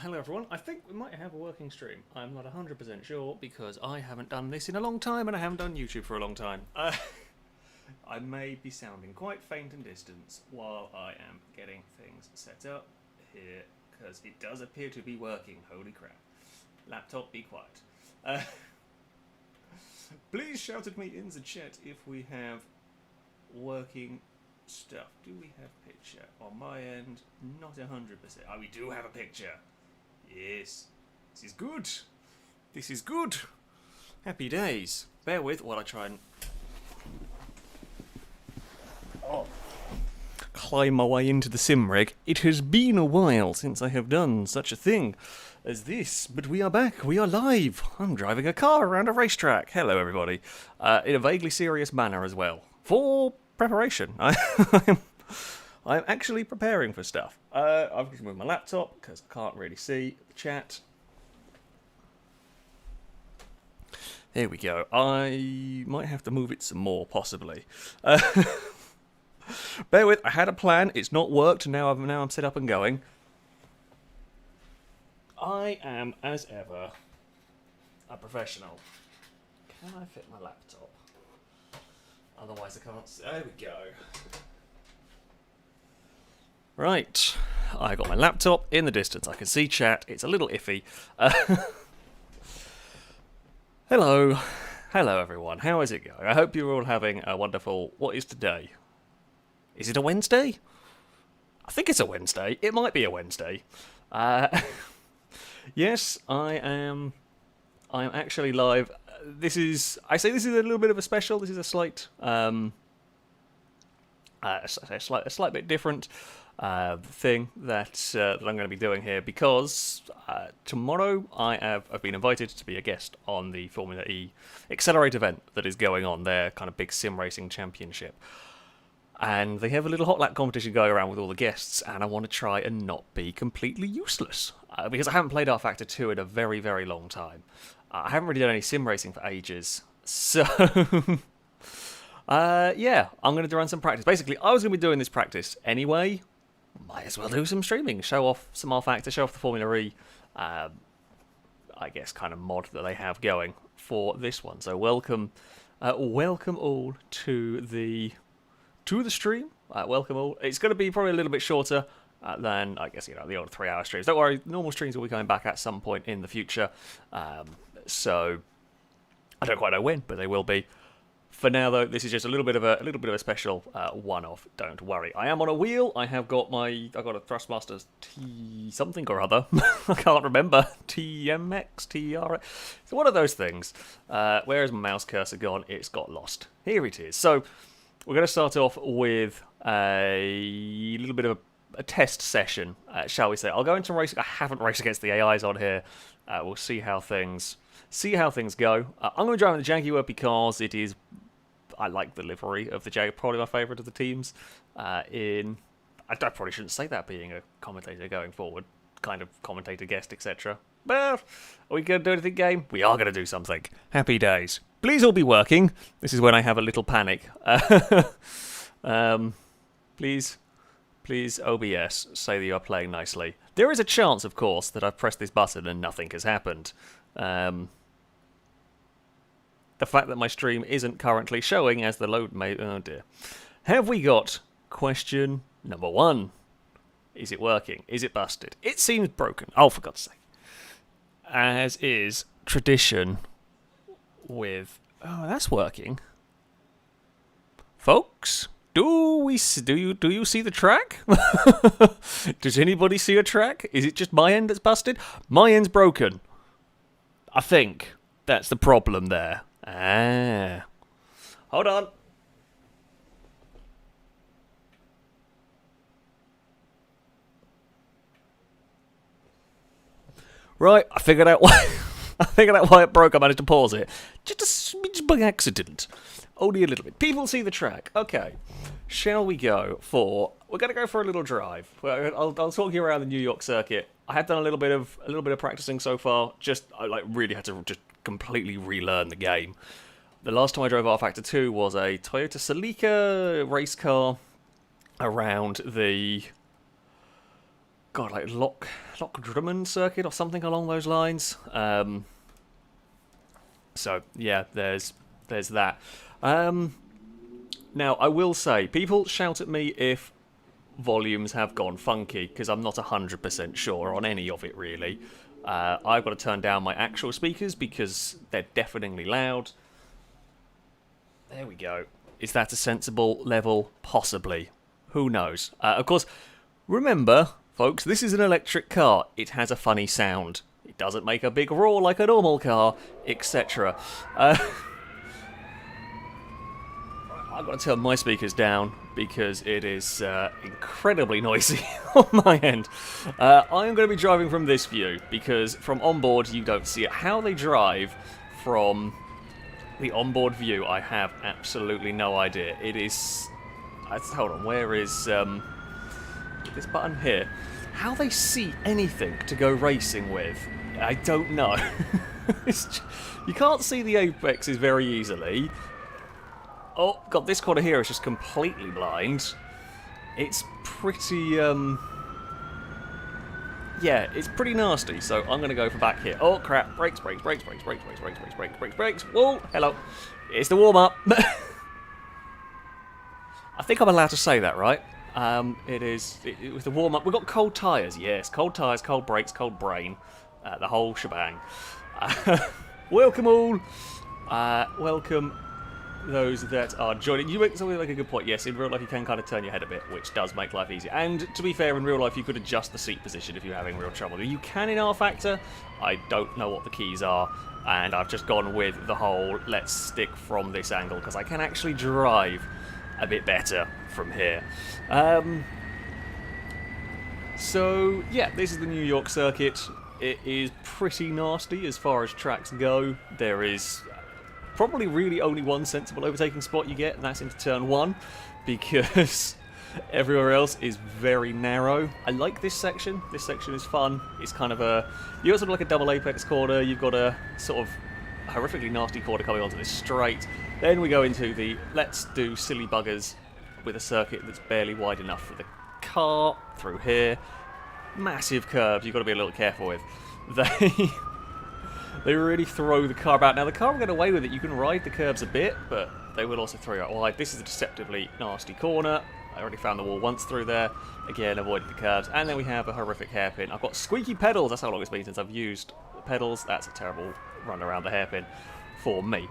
Hello everyone, I think we might have a working stream. I'm not 100% sure because I haven't done this in a long time and I haven't done YouTube for a long time. I may be sounding quite faint and distant while I am getting things set up here because it does appear to be working, holy crap. Laptop, be quiet. Please shout at me in the chat if we have working stuff. Do we have picture? On my end, not 100%. Oh, we do have a picture. Yes. This is good. This is good. Happy days. Bear with while I try and climb my way into the sim rig. It has been a while since I have done such a thing as this, but we are back. We are live. I'm driving a car around a racetrack. Hello, everybody. In a vaguely serious manner as well. For preparation. I'm actually preparing for stuff. I've just moved my laptop because I can't really see the chat. There we go. I might have to move it some more, possibly. Bear with. I had a plan. It's not worked. Now I'm set up and going. I am, as ever, a professional. Can I fit my laptop? Otherwise, I can't. There we go. Right, I got my laptop in the distance. I can see chat. It's a little iffy. Hello. Hello, everyone. How is it going? I hope you're all having a wonderful... What is today? Is it a Wednesday? I think it's a Wednesday. It might be a Wednesday. Yes, I'm actually live. I say this is a little bit of a special. This is a slight... a slight bit different thing that I'm going to be doing here because tomorrow I've been invited to be a guest on the Formula E Accelerate event that is going on, their kind of big sim racing championship. And they have a little hot lap competition going around with all the guests, and I want to try and not be completely useless because I haven't played rFactor 2 in a very, very long time. I haven't really done any sim racing for ages, so... yeah, I'm going to run some practice. Basically, I was going to be doing this practice anyway. Might as well do some streaming. Show off some rFactor, show off the Formula E, I guess, kind of mod that they have going for this one. So welcome all to the stream. Welcome all. It's going to be probably a little bit shorter than, I guess, the old 3-hour streams. Don't worry, normal streams will be coming back at some point in the future. So I don't quite know when, but they will be. For now, though, this is just a little bit of a special one-off. Don't worry. I am on a wheel. I've got a Thrustmaster T something or other. I can't remember. TMX, TR. It's one of those things. Where is my mouse cursor gone? It's got lost. Here it is. So we're going to start off with a little bit of a test session, shall we say? I'll go into racing. I haven't raced against the AIs on here. We'll see how things go. I'm going to drive in the Jaguar because it is. I like the livery of the Jaguar, probably my favourite of the teams. I probably shouldn't say that being a commentator going forward, kind of commentator, guest, etc. But are we going to do anything, game? We are going to do something. Happy days. Please all be working. This is when I have a little panic. Please, OBS, say that you are playing nicely. There is a chance, of course, that I've pressed this button and nothing has happened. The fact that my stream isn't currently showing as the load may... Oh dear. Have we got question number 1? Is it working? Is it busted? It seems broken. Oh, for God's sake. As is tradition with... Oh, that's working. Folks, do you see the track? Does anybody see a track? Is it just my end that's busted? My end's broken. I think that's the problem there. Hold on. Right, I figured out why it broke. I managed to pause it. Just a smidge by accident. Only a little bit. People see the track. Okay. Shall we go for... We're going to go for a little drive. I'll talk you around the New York circuit. I have done a little bit of practicing so far. I really had to just completely relearn the game. The last time I drove rFactor 2 was a Toyota Celica race car around the God, like Loch Drummond circuit or something along those lines. So yeah, there's that. Now I will say, people shout at me if volumes have gone funky, because I'm not 100% sure on any of it really. I've got to turn down my actual speakers because they're deafeningly loud. There we go. Is that a sensible level? Possibly. Who knows? Of course, remember, folks, this is an electric car. It has a funny sound. It doesn't make a big roar like a normal car, etc. I've got to turn my speakers down because it is incredibly noisy on my end. I'm going to be driving from this view because from onboard you don't see it. How they drive from the onboard view, I have absolutely no idea. It is... hold on, where is this button here? How they see anything to go racing with, I don't know. You can't see the apexes very easily. Oh, God, this corner here is just completely blind. It's pretty, yeah, it's pretty nasty, so I'm going to go for back here. Oh, crap. Brakes, brakes, brakes, brakes, brakes, brakes, brakes, brakes, brakes, brakes, brakes. Whoa, hello. It's the warm-up. I think I'm allowed to say that, right? It was the warm-up. We've got cold tyres, yes. Cold tyres, cold brakes, cold brain. The whole shebang. Welcome all. Welcome those that are joining. You make something like a good point. Yes, in real life you can kind of turn your head a bit, which does make life easier. And to be fair, in real life you could adjust the seat position if you're having real trouble. You can in rFactor. I don't know what the keys are, and I've just gone with the whole let's stick from this angle because I can actually drive a bit better from here. So yeah, this is the New York circuit. It is pretty nasty as far as tracks go. There is probably really only one sensible overtaking spot you get, and that's into turn 1, because everywhere else is very narrow. I like this section. This section is fun. It's kind of a... You got sort of like a double apex corner. You've got a sort of horrifically nasty corner coming onto this straight. Then we go into the let's do silly buggers with a circuit that's barely wide enough for the car through here. Massive curves you've got to be a little careful with. They really throw the car about. Now, the car will get away with it. You can ride the curves a bit, but they will also throw you out wide. This is a deceptively nasty corner. I already found the wall once through there. Again, avoided the curves. And then we have a horrific hairpin. I've got squeaky pedals. That's how long it's been since I've used pedals. That's a terrible run around the hairpin for me.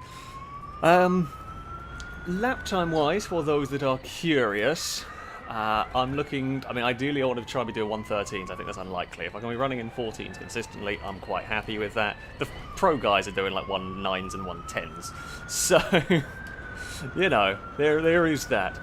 Lap time-wise, for those that are curious... I'm looking... I mean, ideally I want to try and be doing 113s. I think that's unlikely. If I can be running in 14s consistently, I'm quite happy with that. The pro guys are doing like 1.9s and 1.10s. So, you know, there is that.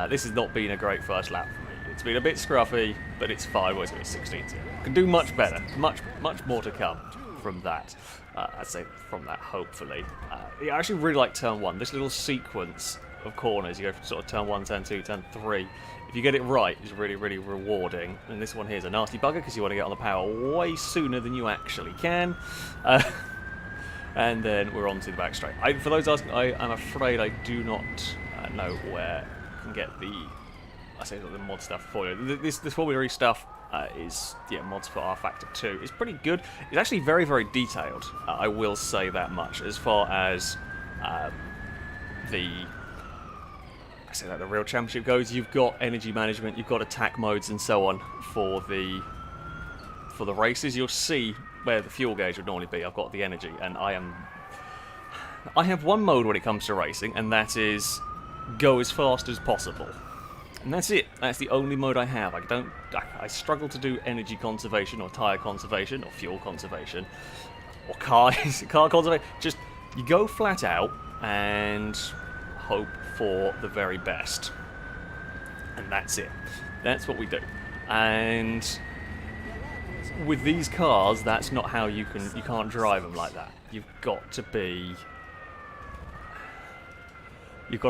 This has not been a great first lap for me. It's been a bit scruffy, but it's fine. Well, it's going to be 16s here. Can do much better. Much more to come from that. I'd say from that, hopefully. I actually really like turn 1. This little sequence of corners. You go from sort of turn 1, turn 2, turn 3. If you get it right, it's really, really rewarding. And this one here is a nasty bugger because you want to get on the power way sooner than you actually can. And then we're on to the back straight. For those asking, I'm afraid I do not know where I can get the... I say the mod stuff for you. This familiarise stuff is, yeah, mods for rFactor 2. It's pretty good. It's actually very, very detailed. I will say that much. As far as the real championship goes, you've got energy management, you've got attack modes and so on for the races. You'll see where the fuel gauge would normally be. I've got the energy, and I have one mode when it comes to racing, and that is go as fast as possible. And that's it. That's the only mode I have. I struggle to do energy conservation or tyre conservation or fuel conservation or car conservation. Just you go flat out and hope for the very best, and that's it. That's what we do. And with these cars, that's not how you can't drive them like that. You've got to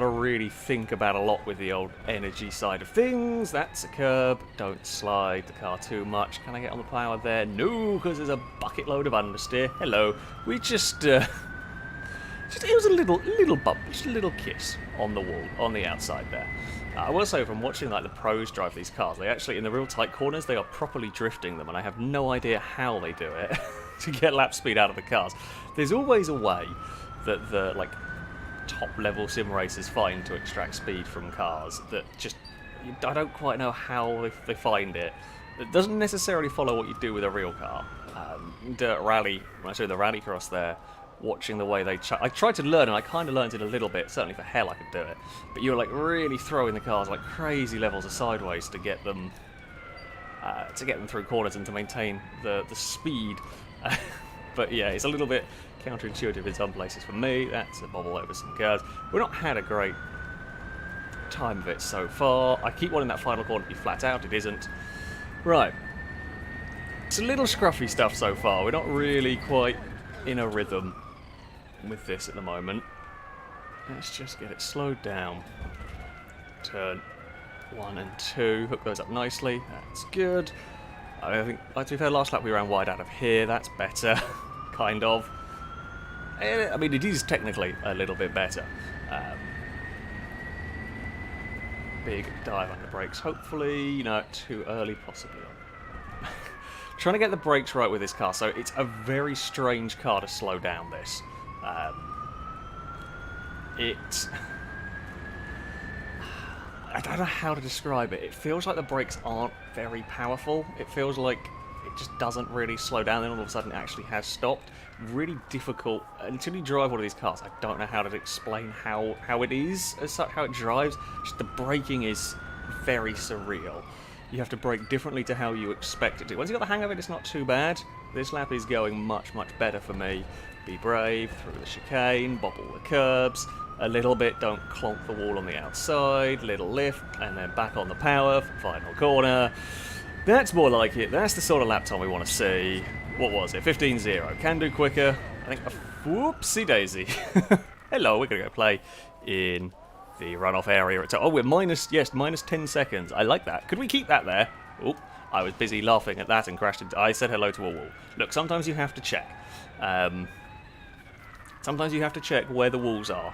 really think about a lot with the old energy side of things. That's a curb. Don't slide the car too much. Can I get on the power there? No, because there's a bucket load of understeer. Hello. We just it was a little bump, just a little kiss on the wall, on the outside there. I will say, from watching like the pros drive these cars, they actually, in the real tight corners, they are properly drifting them, and I have no idea how they do it to get lap speed out of the cars. There's always a way that the like top level sim racers find to extract speed from cars that just, I don't quite know how they find it. It doesn't necessarily follow what you do with a real car. Dirt Rally, when I showed the Rallycross there, watching the way they... I tried to learn, and I kind of learned it a little bit. Certainly for hell I could do it. But you were like really throwing the cars like crazy levels of sideways to get them through corners and to maintain the speed. But yeah, it's a little bit counterintuitive in some places for me. That's a bobble over some curves. We've not had a great time of it so far. I keep wanting that final corner to be flat out. It isn't. Right. It's a little scruffy stuff so far. We're not really quite in a rhythm with this at the moment. Let's just get it slowed down. Turn 1 and 2. Hook those up nicely. That's good. I think, like to be fair, last lap we ran wide out of here. That's better. Kind of. I mean, it is technically a little bit better. Big dive under brakes. Hopefully, not too early, possibly. Trying to get the brakes right with this car, so it's a very strange car to slow down this. I don't know how to describe it. It feels like the brakes aren't very powerful. It feels like it just doesn't really slow down, then all of a sudden it actually has stopped. Really difficult. Until you drive one of these cars, I don't know how to explain how it is, as such, how it drives. Just the braking is very surreal. You have to brake differently to how you expect it to. Once you've got the hang of it, it's not too bad. This lap is going much, much better for me. Be brave, through the chicane, bobble the curbs, a little bit, don't clonk the wall on the outside, little lift, and then back on the power, final corner. That's more like it. That's the sort of lap time we want to see. What was it? 15-0. Can do quicker. I think, whoopsie daisy. Hello, we're going to go play in the runoff area. Oh, we're minus 10 seconds. I like that. Could we keep that there? Oh, I was busy laughing at that and crashed into... I said hello to a wall. Look, sometimes you have to check. Sometimes you have to check where the walls are.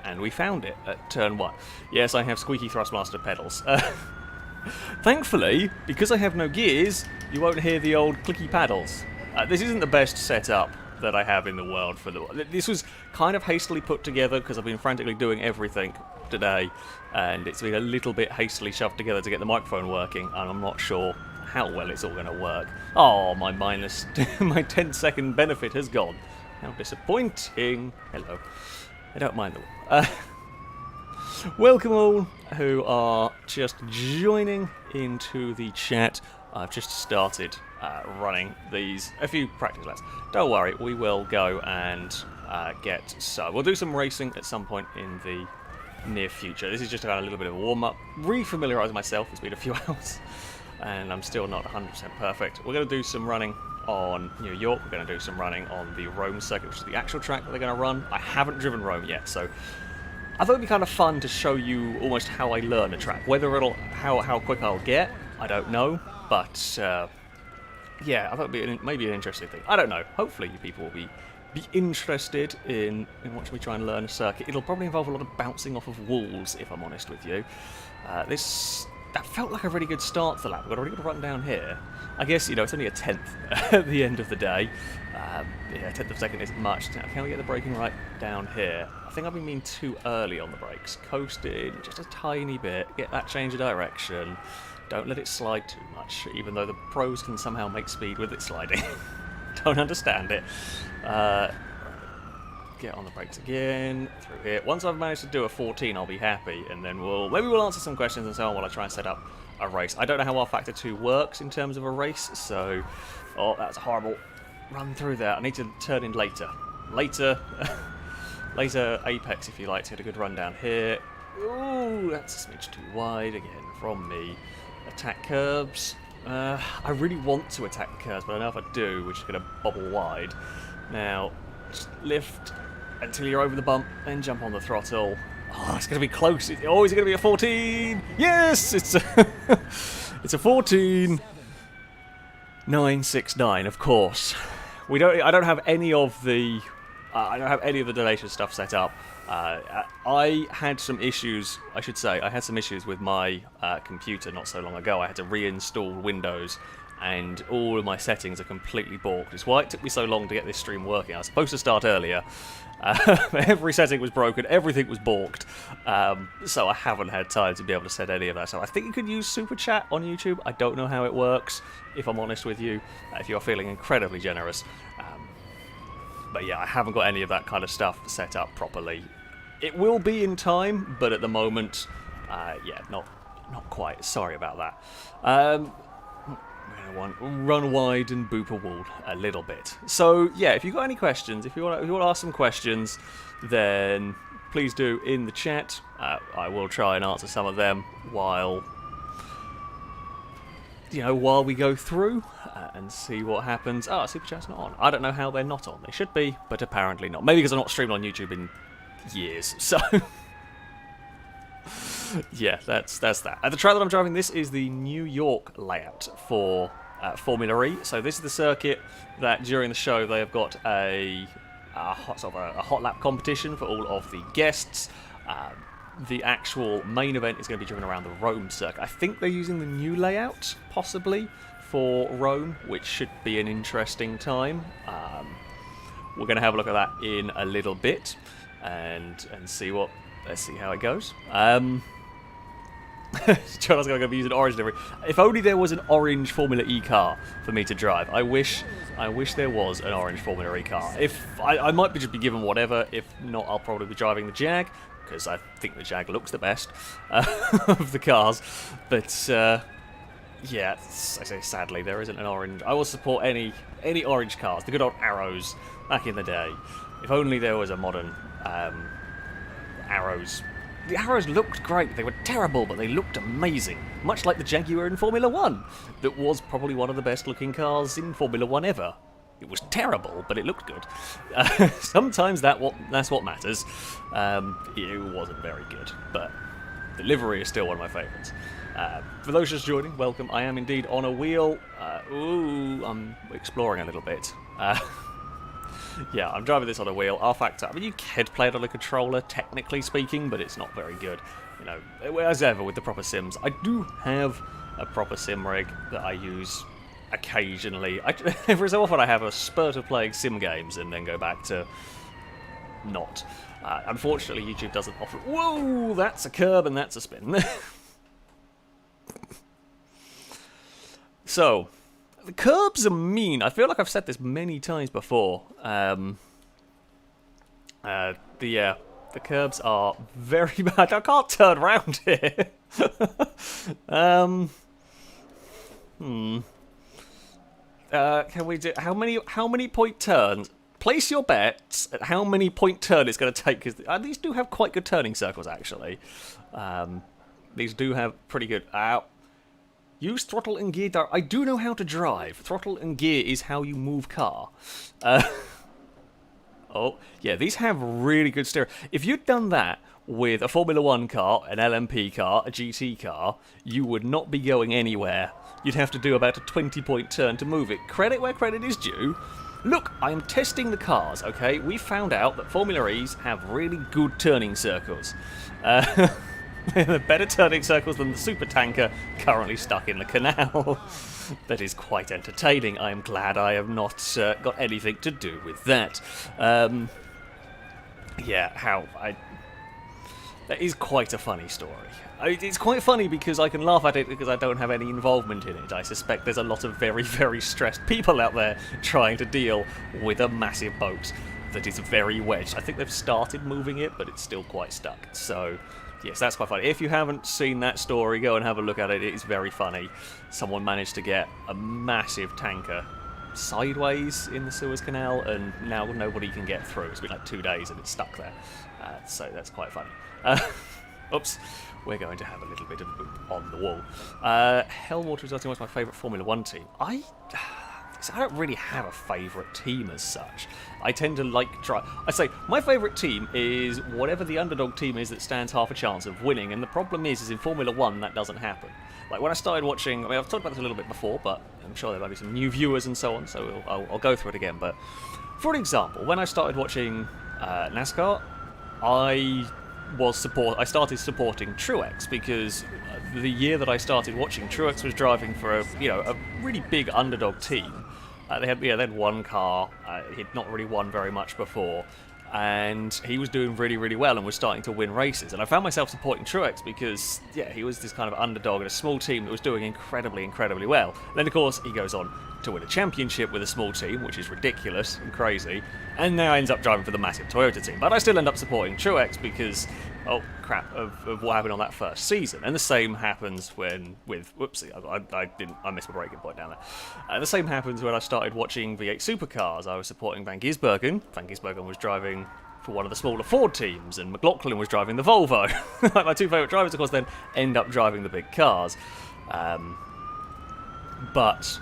And we found it at turn 1. Yes, I have squeaky Thrustmaster pedals. Thankfully, because I have no gears, you won't hear the old clicky paddles. This isn't the best setup that I have in the world for the... This was kind of hastily put together because I've been frantically doing everything today, and it's been a little bit hastily shoved together to get the microphone working, and I'm not sure how well it's all going to work. Oh, my my 10-second benefit has gone. How disappointing. Hello. I don't mind the... Welcome all who are just joining into the chat. I've just started running a few practice laps. Don't worry, we will go and we'll do some racing at some point in the near future. This is just about a little bit of a warm-up, re-familiarise myself. It's been a few hours and I'm still not 100% perfect. We're going to do some running on New York. We're going to do some running on the Rome circuit, which is the actual track that they're going to run. I haven't driven Rome yet, so I thought it'd be kind of fun to show you almost how I learn a track. Whether how quick I'll get, I don't know. But yeah, I thought it'd be maybe an interesting thing. I don't know. Hopefully, you people will be interested in watching me try and learn a circuit. It'll probably involve a lot of bouncing off of walls, if I'm honest with you. That felt like a really good start to the lap. We've got a really good run down here. I guess, it's only a 10th at the end of the day. Yeah, a 10th of a second isn't much. Now, can we get the braking right down here? I think I've been being too early on the brakes. Coasted just a tiny bit. Get that change of direction. Don't let it slide too much, even though the pros can somehow make speed with it sliding. Don't understand it. Get on the brakes again, through here. Once I've managed to do a 14, I'll be happy, and then maybe we'll answer some questions and so on while I try and set up a race. I don't know how rFactor 2 works in terms of a race, so... Oh, that's a horrible run through there. I need to turn in later. Later apex, if you like, to get a good run down here. Ooh, that's a smidge too wide again from me. Attack curbs. I really want to attack the curbs, but I know if I do, we're just going to bobble wide. Now, just lift until you're over the bump, then jump on the throttle. Oh, it's going to be close. Is it going to be a 14? Yes, it's a, it's a 14. 969, of course. I don't have any of the I don't have any of the donation stuff set up. I had some issues, I should say, I had some issues with my computer not so long ago. I had to reinstall Windows, and all of my settings are completely balked. It's why it took me so long to get this stream working. I was supposed to start earlier. Every setting was broken, everything was balked, so I haven't had time to be able to set any of that. So I think you could use Super Chat on YouTube. I don't know how it works, if I'm honest with you, if you're feeling incredibly generous. But yeah, I haven't got any of that kind of stuff set up properly. It will be in time, but at the moment, yeah, not quite. Sorry about that. Run wide and boop a wall a little bit. So yeah, if you've got any questions, if you want to ask some questions, then please do in the chat. I will try and answer some of them while we go through and see what happens. Oh, Super Chat's not on. I don't know how they're not on. They should be, but apparently not. Maybe because I'm not streamed on YouTube in years. So yeah, that's that. The track that I'm driving, this is the New York layout for Formula E. So this is the circuit that during the show they have got a hot lap competition for all of the guests. The actual main event is going to be driven around the Rome circuit. I think they're using the new layout, possibly, for Rome, which should be an interesting time. We're going to have a look at that in a little bit and see what. Let's see how it goes. John's going to be using orange livery. If only there was an orange Formula E car for me to drive. I wish there was an orange Formula E car. If I might just be given whatever. If not, I'll probably be driving the Jag, because I think the Jag looks the best of the cars. But yeah, I say sadly there isn't an orange. I will support any orange cars. The good old Arrows back in the day. If only there was a modern Arrows. The Arrows looked great. They were terrible, but they looked amazing. Much like the Jaguar in Formula 1. That was probably one of the best looking cars in Formula 1 ever. It was terrible, but it looked good. Sometimes that's what matters. It wasn't very good, but the livery is still one of my favourites. For those just joining, welcome. I am indeed on a wheel. I'm exploring a little bit. Yeah, I'm driving this on a wheel. rFactor. I mean, you could play it on a controller, technically speaking, but it's not very good. As ever with the proper sims. I do have a proper sim rig that I use occasionally. Every so often I have a spurt of playing sim games and then go back to not. Unfortunately, YouTube doesn't offer. Whoa, that's a curb and that's a spin. So, the curbs are mean. I feel like I've said this many times before. The curbs are very bad. I can't turn around here. Can we do how many point turns? Place your bets at how many point turn it's going to take, because these do have quite good turning circles actually. These do have pretty good. Use throttle and gear. I do know how to drive. Throttle and gear is how you move car. Oh, yeah, these have really good steering. If you'd done that with a Formula 1 car, an LMP car, a GT car, you would not be going anywhere. You'd have to do about a 20-point turn to move it. Credit where credit is due. Look, I am testing the cars, okay? We found out that Formula E's have really good turning circles. Better turning circles than the super tanker currently stuck in the canal. That is quite entertaining. I am glad I have not got anything to do with that. That is quite a funny story. It's quite funny because I can laugh at it because I don't have any involvement in it. I suspect there's a lot of very, very stressed people out there trying to deal with a massive boat that is very wedged. I think they've started moving it, but it's still quite stuck. So yes, that's quite funny. If you haven't seen that story, go and have a look at it. It is very funny. Someone managed to get a massive tanker sideways in the Suez Canal, and now nobody can get through. It's been like 2 days and it's stuck there. So that's quite funny. Oops. We're going to have a little bit of a boop on the wall. Hellwater is asking what's my favourite Formula 1 team. I don't really have a favourite team as such. I tend to I'd say my favourite team is whatever the underdog team is that stands half a chance of winning, and the problem is in Formula 1 that doesn't happen. Like when I started watching, I've talked about this a little bit before, but I'm sure there might be some new viewers and so on, so I'll go through it again, but For example, when I started watching NASCAR, I started supporting Truex because the year that I started watching, Truex was driving for a really big underdog team. They had one car. He'd not really won very much before, and he was doing really, really well and was starting to win races. And I found myself supporting Truex because, he was this kind of underdog in a small team that was doing incredibly, incredibly well. And then, of course, he goes on to win a championship with a small team, which is ridiculous and crazy, and now ends up driving for the massive Toyota team. But I still end up supporting Truex because, of what happened on that first season. And the same happens whoopsie, I missed my breaking point down there. The same happens when I started watching V8 Supercars. I was supporting Van Gisbergen. Van Gisbergen was driving for one of the smaller Ford teams, and McLaughlin was driving the Volvo. Like my two favourite drivers, of course, then end up driving the big cars. But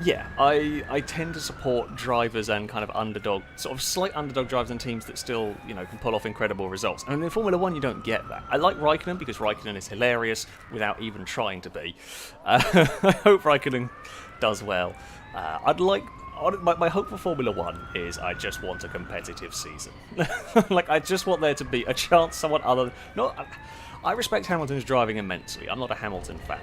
yeah, I tend to support drivers and kind of underdog, sort of slight underdog drivers and teams that still, can pull off incredible results. And in Formula 1, you don't get that. I like Raikkonen because Raikkonen is hilarious without even trying to be. I hope Raikkonen does well. My hope for Formula 1 is I just want a competitive season. I just want there to be a chance someone other... I respect Hamilton's driving immensely. I'm not a Hamilton fan.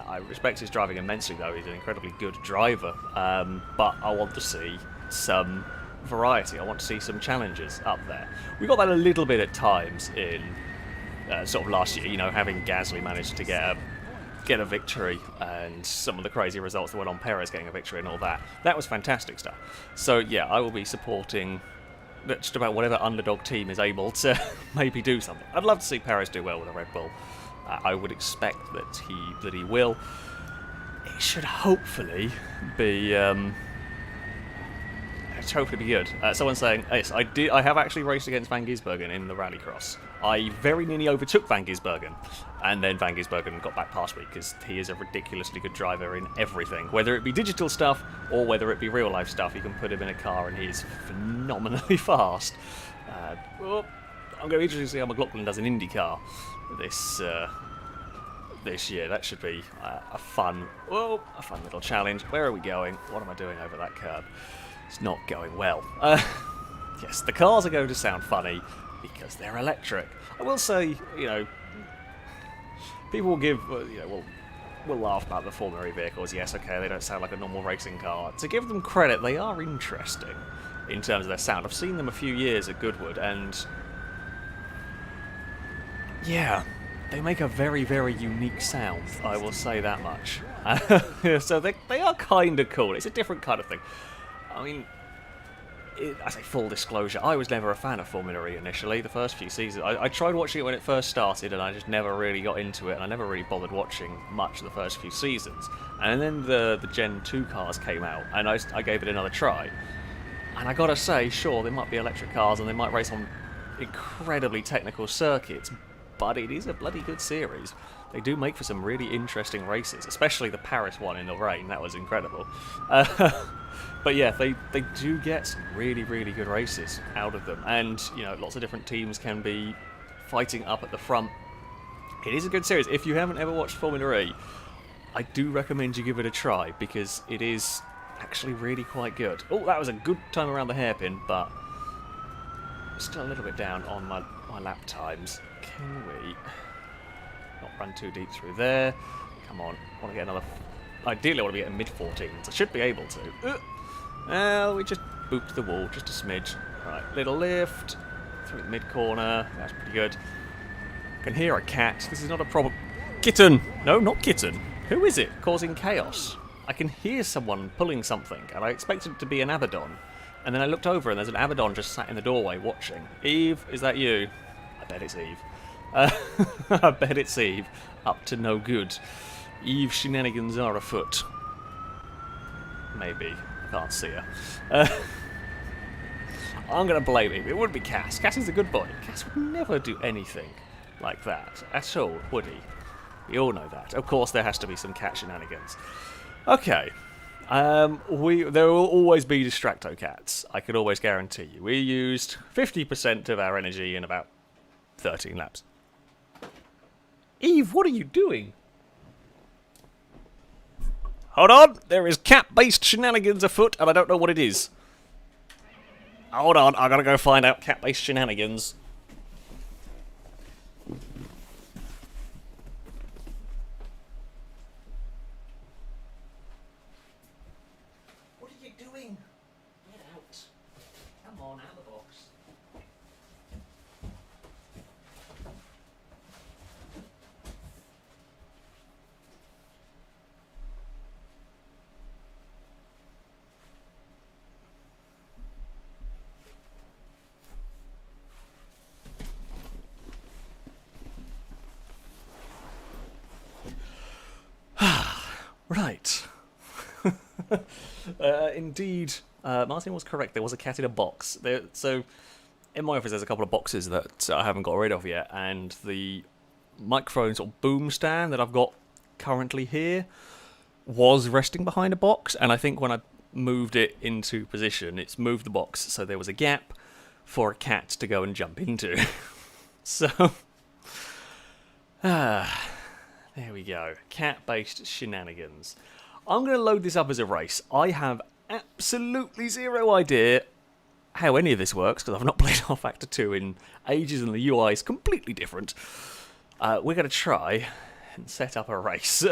I respect his driving immensely, though. He's an incredibly good driver. But I want to see some variety. I want to see some challenges up there. We got that a little bit at times in sort of last year, having Gasly manage to get a victory and some of the crazy results that went on, Perez getting a victory and all that. That was fantastic stuff. So, yeah, I will be supporting just about whatever underdog team is able to maybe do something. I'd love to see Perez do well with a Red Bull. I would expect that he will. It should hopefully be good. Someone's saying, yes, I have actually raced against Van Gisbergen in the Rallycross. I very nearly overtook Van Gisbergen, and then Van Gisbergen got back past me because he is a ridiculously good driver in everything. Whether it be digital stuff or whether it be real life stuff, you can put him in a car and he's phenomenally fast. I'm going to be interested to see how McLaughlin does an IndyCar this year. That should be a fun little challenge. Where are we going? What am I doing over that curb? It's not going well. Yes, the cars are going to sound funny because they're electric. I will say, people will give, we'll laugh about the Formula E vehicles. Yes, okay, they don't sound like a normal racing car. To give them credit, they are interesting in terms of their sound. I've seen them a few years at Goodwood, and yeah, they make a very, very unique sound, I will say that much. So they are kind of cool. It's a different kind of thing. I mean, I say full disclosure, I was never a fan of Formula E initially, the first few seasons. I tried watching it when it first started, and I just never really got into it, and I never really bothered watching much of the first few seasons. And then the Gen 2 cars came out, and I gave it another try. And I gotta say, sure, they might be electric cars, and they might race on incredibly technical circuits, but it is a bloody good series. They do make for some really interesting races, especially the Paris one in the rain. That was incredible. But yeah, they do get some really, really good races out of them. And, lots of different teams can be fighting up at the front. It is a good series. If you haven't ever watched Formula E, I do recommend you give it a try, because it is actually really quite good. Oh, that was a good time around the hairpin, but still a little bit down on my lap times. Can we not run too deep through there? Come on, I want to get another... Ideally, I want to be at mid-14s. I should be able to. Well, we just booped the wall, just a smidge. Right, little lift, through the mid-corner. That's pretty good. I can hear a cat. This is not a problem. Kitten! No, not kitten. Who is it causing chaos? I can hear someone pulling something, and I expected it to be an Abaddon. And then I looked over, and there's an Abaddon just sat in the doorway watching. Eve, is that you? I bet it's Eve. I bet it's Eve. Up to no good. Eve shenanigans are afoot. Maybe. I can't see her. I'm going to blame Eve. It would be Cass. Cass is a good boy. Cass would never do anything like that at all, would he? We all know that. Of course, there has to be some cat shenanigans. Okay. There will always be distracto cats. I can always guarantee you. We used 50% of our energy in about 13 laps. Eve, what are you doing? Hold on, there is cat-based shenanigans afoot, and I don't know what it is. Hold on, I gotta go find out cat-based shenanigans. What are you doing? Get out. Come on, out of the box. Right. Indeed, Martin was correct. There was a cat in a box. So, in my office, there's a couple of boxes that I haven't got rid of yet, and the microphone sort of boom stand that I've got currently here was resting behind a box, and I think when I moved it into position, it's moved the box so there was a gap for a cat to go and jump into. So, there we go. Cat-based shenanigans. I'm going to load this up as a race. I have absolutely zero idea how any of this works, because I've not played rFactor 2 in ages and the UI is completely different. We're going to try and set up a race.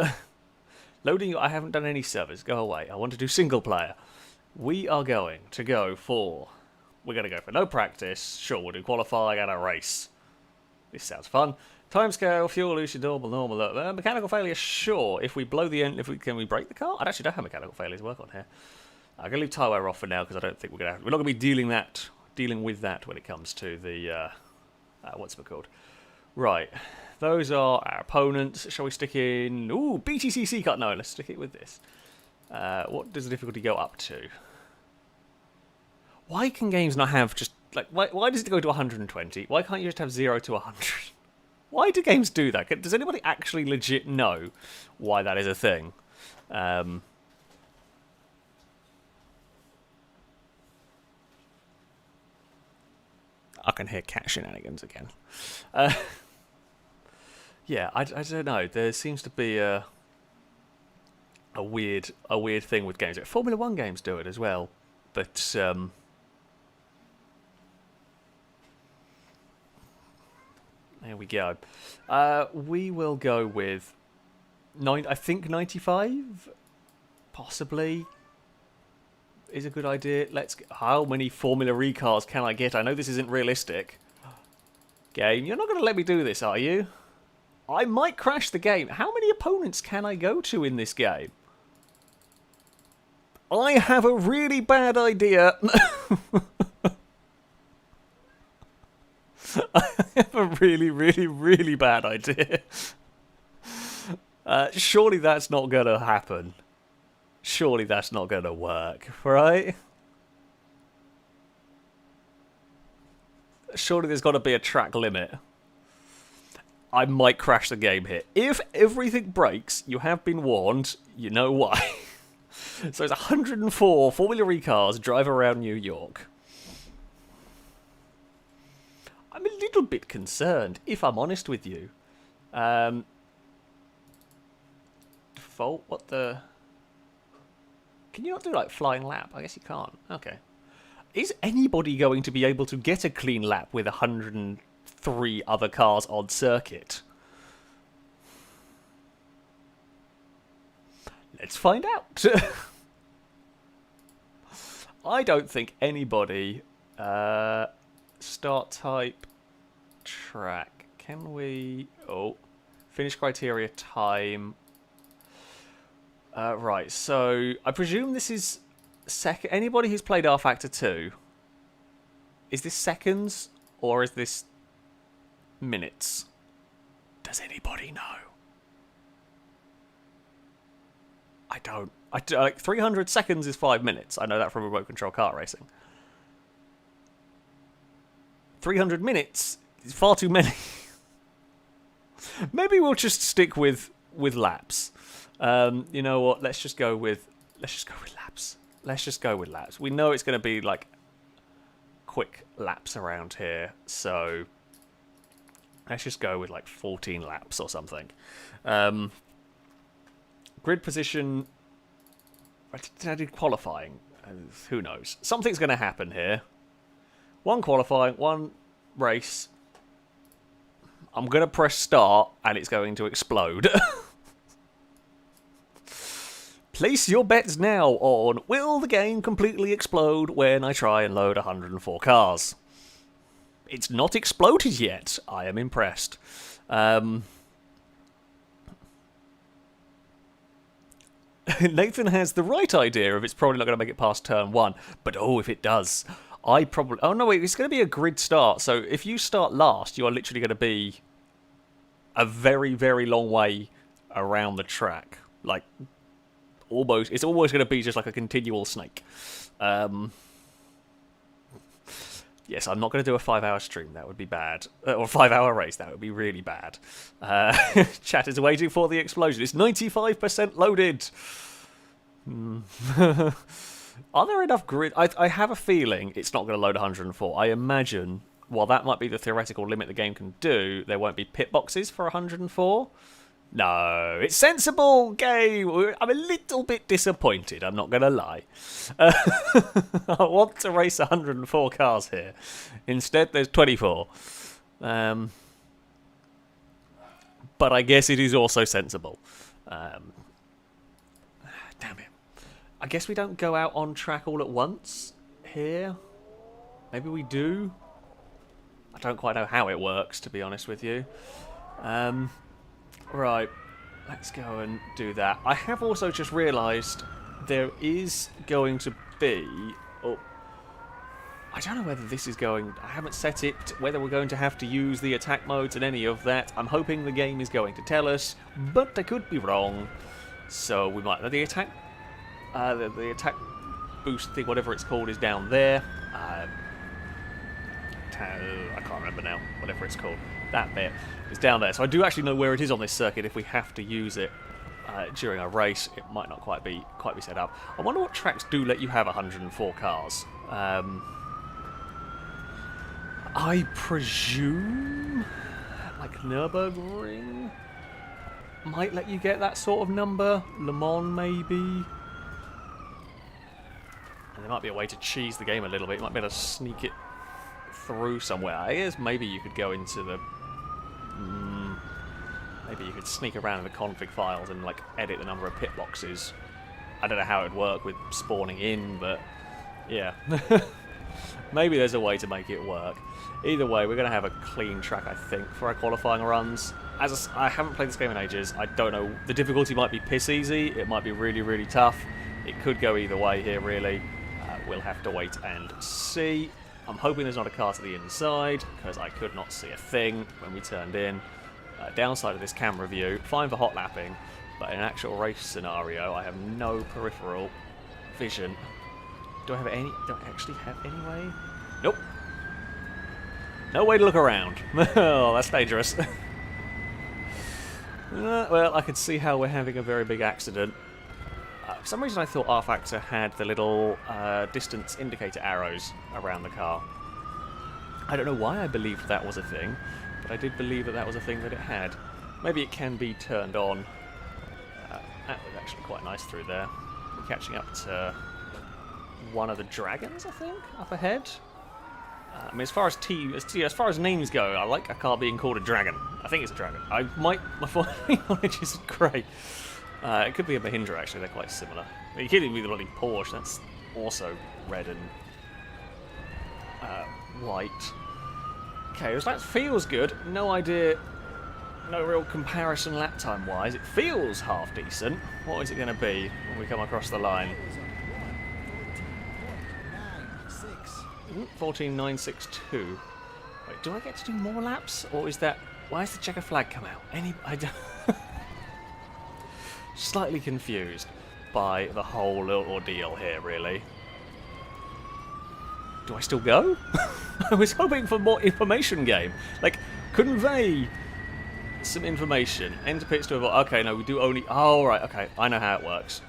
Loading, I haven't done any servers. Go away. I want to do single player. We are going to go for... We're going to go for no practice. Sure, we'll do qualifying and a race. This sounds fun. Timescale, fuel usage, normal. Mechanical failure, sure. If we blow the end, can we break the car? I actually don't have mechanical failure to work on here. I'm going to leave tyre wear off for now because I don't think we're not going to be dealing with that when it comes to the what's it called? Right, those are our opponents. Shall we stick in? Ooh, BTCC cut. No, let's stick it with this. What does the difficulty go up to? Why can games not have just like why does it go to 120? Why can't you just have 0 to 100? Why do games do that? Does anybody actually legit know why that is a thing? I can hear cat shenanigans again. Yeah, I don't know. There seems to be a weird thing with games. Formula 1 games do it as well, but there we go. We will go with I think 95, possibly, is a good idea. How many Formula cars can I get? I know this isn't realistic. Game, you're not going to let me do this, are you? I might crash the game. How many opponents can I go to in this game? I have a really bad idea. I have a really bad idea. Surely that's not going to happen. Surely that's not going to work, right? Surely there's got to be a track limit. I might crash the game here. If everything breaks, you have been warned. You know why. So it's 104 Formula cars drive around New York. I'm a little bit concerned, if I'm honest with you. Default, what the... Can you not do, like, flying lap? I guess you can't. Okay. Is anybody going to be able to get a clean lap with 103 other cars on circuit? Let's find out. I don't think anybody... start type track. Can we... Oh. Finish criteria time. Right, so I presume this is anybody who's played rFactor 2, is this seconds or is this minutes? Does anybody know? I don't. Like 300 seconds is 5 minutes. I know that from remote control kart racing. 300 minutes is far too many. Maybe we'll just stick with laps. You know what? Let's just go with laps. Let's just go with laps. We know it's going to be like quick laps around here, so let's just go with like 14 laps or something. Grid position. I did qualifying. Who knows? Something's going to happen here. one qualifying, one race. I'm going to press start, and it's going to explode. Place your bets now on, will the game completely explode when I try and load 104 cars? It's not exploded yet. I am impressed. Nathan has the right idea of it's probably not going to make it past turn 1. But if it does, I probably... Oh, no, wait, it's going to be a grid start. So if you start last, you are literally going to be a very, very long way around the track. Like, almost... It's almost going to be just like a continual snake. Yes, I'm not going to do a 5-hour stream. That would be bad. Or a 5-hour race. That would be really bad. Chat is waiting for the explosion. It's 95% loaded. Are there enough grid? I have a feeling it's not going to load 104. I imagine, while that might be the theoretical limit the game can do, there won't be pit boxes for 104. No, it's sensible, game. I'm a little bit disappointed, I'm not going to lie. I want to race 104 cars here. Instead, there's 24. But I guess it is also sensible. Damn it. I guess we don't go out on track all at once here. Maybe we do. I don't quite know how it works, to be honest with you. Right, let's go and do that. I have also just realised there is going to be... Oh, I don't know whether this is going... I haven't set it, whether we're going to have to use the attack modes and any of that. I'm hoping the game is going to tell us, but I could be wrong. So we might... The attack... the attack boost thing, whatever it's called, is down there. I can't remember now, whatever it's called. That bit is down there. So I do actually know where it is on this circuit if we have to use it during a race. It might not quite be set up. I wonder what tracks do let you have 104 cars. I presume like Nürburgring might let you get that sort of number. Le Mans maybe. And there might be a way to cheese the game a little bit. You might be able to sneak it through somewhere. I guess maybe you could go into the... maybe you could sneak around in the config files and like edit the number of pit boxes. I don't know how it would work with spawning in, but yeah. Maybe there's a way to make it work. Either way, we're going to have a clean track, I think, for our qualifying runs. I haven't played this game in ages. I don't know. The difficulty might be piss easy. It might be really, really tough. It could go either way here, really. We'll have to wait and see. I'm hoping there's not a car to the inside, because I could not see a thing when we turned in. Downside of this camera view, fine for hot lapping, but in an actual race scenario, I have no peripheral vision. Do I actually have any way? Nope. No way to look around. Oh, that's dangerous. Well, I can see how we're having a very big accident. For some reason I thought rFactor had the little distance indicator arrows around the car. I don't know why I believed that was a thing, but I did believe that was a thing that it had. Maybe it can be turned on. That was actually quite nice through there. We're catching up to one of the dragons, I think, up ahead. I mean, as far as names go, I like a car being called a dragon. I think it's a dragon. My following knowledge isn't great. It could be a Mahindra, actually. They're quite similar. You could even be the bloody Porsche. That's also red and white. Okay, that feels good. No idea. No real comparison lap time wise. It feels half decent. What is it going to be when we come across the line? 14.962. Wait, do I get to do more laps, or is that? Why has the checker flag come out? I don't. Slightly confused by the whole little ordeal here, really. Do I still go? I was hoping for more information game. Like, convey some information. Enter pits to avoid. Okay, no, we do only... Oh, right, okay. I know how it works.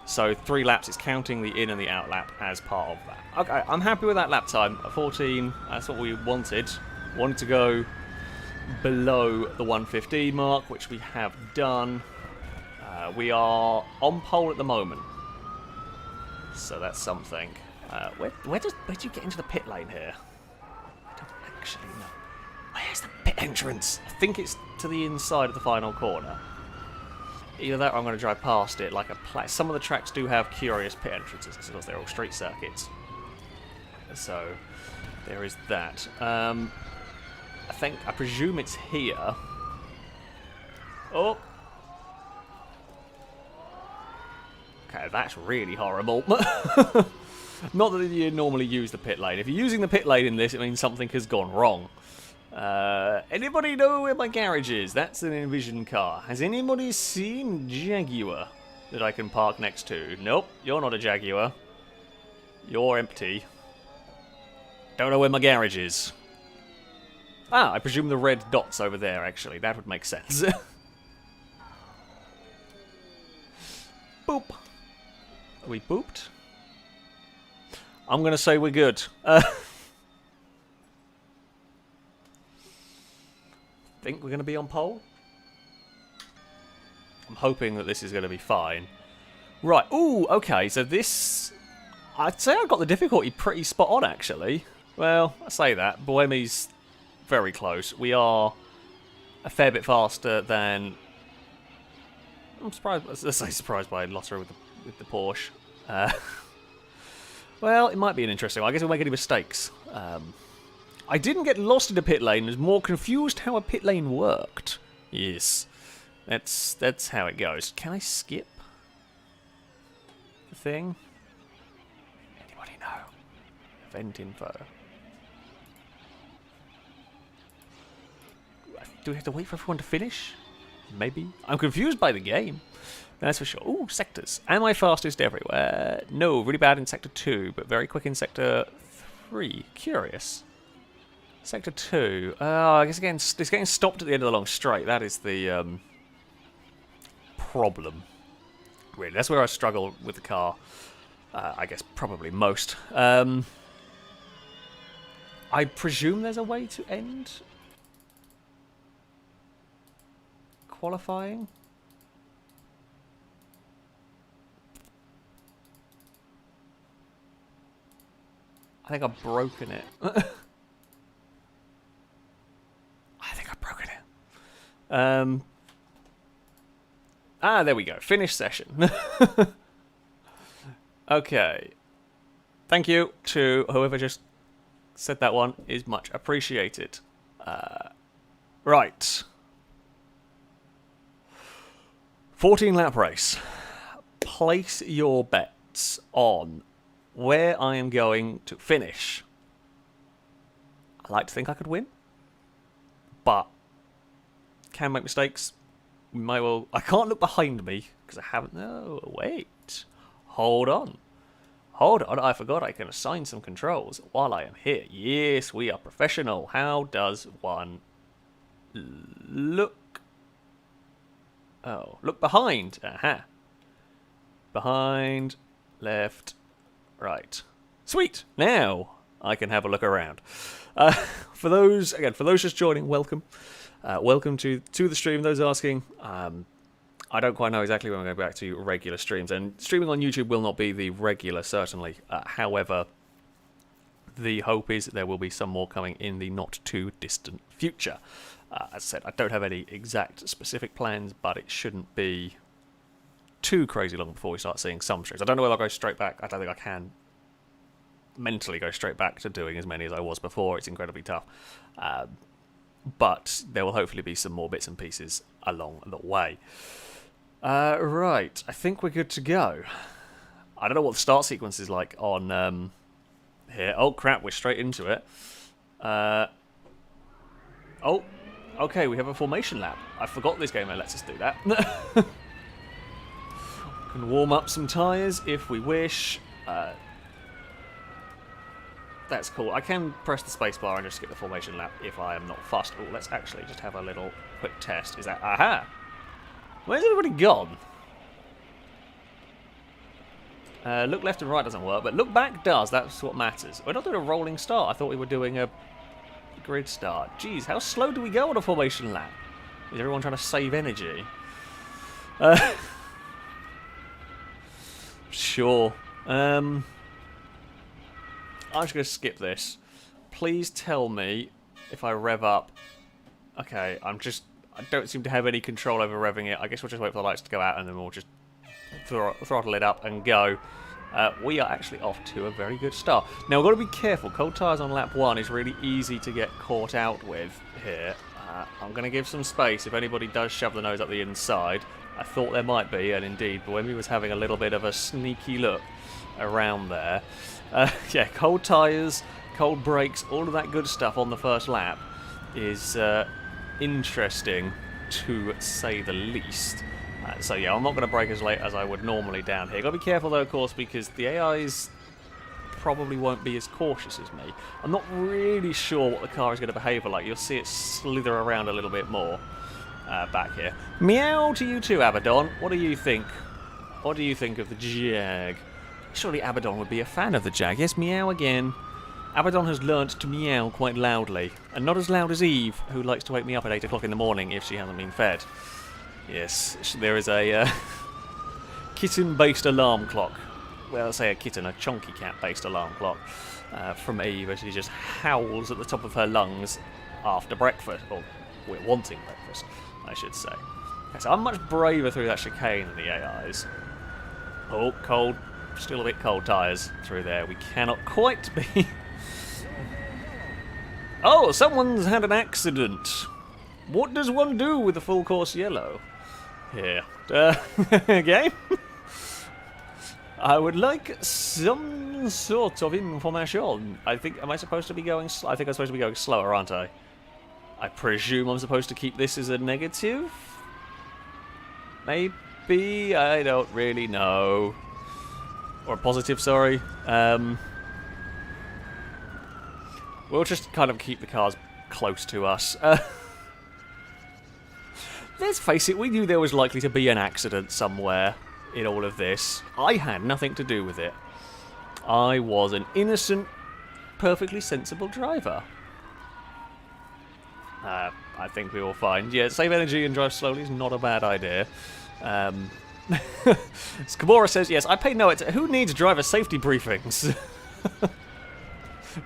So 3 laps, it's counting the in and the out lap as part of that. Okay, I'm happy with that lap time. At 14, that's what we wanted. Wanted to go below the 115 mark, which we have done. We are on pole at the moment, so that's something. Where do you get into the pit lane here? I don't actually know. Where's the pit entrance? I think it's to the inside of the final corner. Either that or I'm going to drive past it like a some of the tracks do have curious pit entrances because they're all street circuits. So there is that. I presume it's here. Oh. Okay, that's really horrible. Not that you normally use the pit lane. If you're using the pit lane in this, it means something has gone wrong. Anybody know where my garage is? That's an Envision car. Has anybody seen Jaguar that I can park next to? Nope, you're not a Jaguar. You're empty. Don't know where my garage is. Ah, I presume the red dot's over there, actually. That would make sense. Boop. Are we booped? I'm going to say we're good. Think we're going to be on pole? I'm hoping that this is going to be fine. Right. Ooh, okay. So this... I'd say I got the difficulty pretty spot on, actually. Well, I say that. Bohemi's very close. We are a fair bit faster than... I'm surprised. Let's say surprised by Lotta with the Porsche. Well, it might be an interesting one. I guess we'll make any mistakes. I didn't get lost in a pit lane. I was more confused how a pit lane worked. Yes. That's how it goes. Can I skip the thing? Anybody know? Event info. Do we have to wait for everyone to finish? Maybe. I'm confused by the game. That's for sure. Ooh, sectors. Am I fastest everywhere? No, really bad in Sector 2, but very quick in Sector 3. Curious. Sector 2. I guess again, it's getting stopped at the end of the long straight. That is the problem. Really, that's where I struggle with the car. I guess probably most. I presume there's a way to end qualifying. I think I've broken it. I think I've broken it. There we go. Finish session. Okay. Thank you to whoever just said that one. Is much appreciated. Right. 14 lap race. Place your bets on where I am going to finish. I like to think I could win, but can make mistakes. We might well. I can't look behind me because I haven't. No, wait. Hold on. Hold on. I forgot I can assign some controls while I am here. Yes, we are professional. How does one look? Oh, look behind. Aha. Behind, left, right. Sweet. Now I can have a look around. For those just joining, welcome. Welcome to the stream. Those asking, I don't quite know exactly when I'm going back to regular streams, and streaming on YouTube will not be the regular, certainly. However, the hope is that there will be some more coming in the not too distant future. As I said, I don't have any exact specific plans, but it shouldn't be too crazy long before we start seeing some streams. I don't know whether I'll go straight back. I don't think I can mentally go straight back to doing as many as I was before. It's incredibly tough. But there will hopefully be some more bits and pieces along the way. Right, I think we're good to go. I don't know what the start sequence is like on here. Oh crap, we're straight into it. Oh, okay, we have a formation lap. I forgot this game lets us do that. Can warm up some tyres if we wish. That's cool. I can press the spacebar and just skip the formation lap if I am not fussed. Oh, let's actually just have a little quick test. Is that... Aha! Where's everybody gone? Look left and right doesn't work, but look back does. That's what matters. We're not doing a rolling start. I thought we were doing a grid start. Jeez, how slow do we go on a formation lap? Is everyone trying to save energy? Sure. I'm just going to skip this. Please tell me if I rev up. Okay, I don't seem to have any control over revving it. I guess we'll just wait for the lights to go out and then we'll just throttle it up and go. We are actually off to a very good start. Now, we've got to be careful. Cold tyres on lap 1 is really easy to get caught out with here. I'm going to give some space if anybody does shove the nose up the inside. I thought there might be, and indeed, Boemi was having a little bit of a sneaky look around there. Yeah, cold tyres, cold brakes, all of that good stuff on the first lap is interesting, to say the least. So yeah, I'm not going to brake as late as I would normally down here. Got to be careful though, of course, because the AIs probably won't be as cautious as me. I'm not really sure what the car is going to behave like. You'll see it slither around a little bit more back here. Meow to you too, Abaddon. What do you think? What do you think of the Jag? Surely Abaddon would be a fan of the Jag. Yes, meow again. Abaddon has learnt to meow quite loudly, and not as loud as Eve, who likes to wake me up at 8 o'clock in the morning if she hasn't been fed. Yes, there is a kitten-based alarm clock. Well, I say a kitten, a chonky cat-based alarm clock from Eve, as she just howls at the top of her lungs after breakfast, or we're wanting breakfast, I should say. Okay, so I'm much braver through that chicane than the AIs. Oh, cold. Still a bit cold tyres through there. We cannot quite be... Oh, someone's had an accident. What does one do with a full course yellow? Here. Game? I would like some sort of information. I think, am I supposed to be going I think I'm supposed to be going slower, aren't I? I presume I'm supposed to keep this as a negative? Maybe? I don't really know. Or a positive, sorry. We'll just kind of keep the cars close to us. Let's face it, we knew there was likely to be an accident somewhere in all of this. I had nothing to do with it. I was an innocent, perfectly sensible driver. I think we will find. Yeah, save energy and drive slowly is not a bad idea. Skabora says, yes, I pay no attention. Who needs driver safety briefings?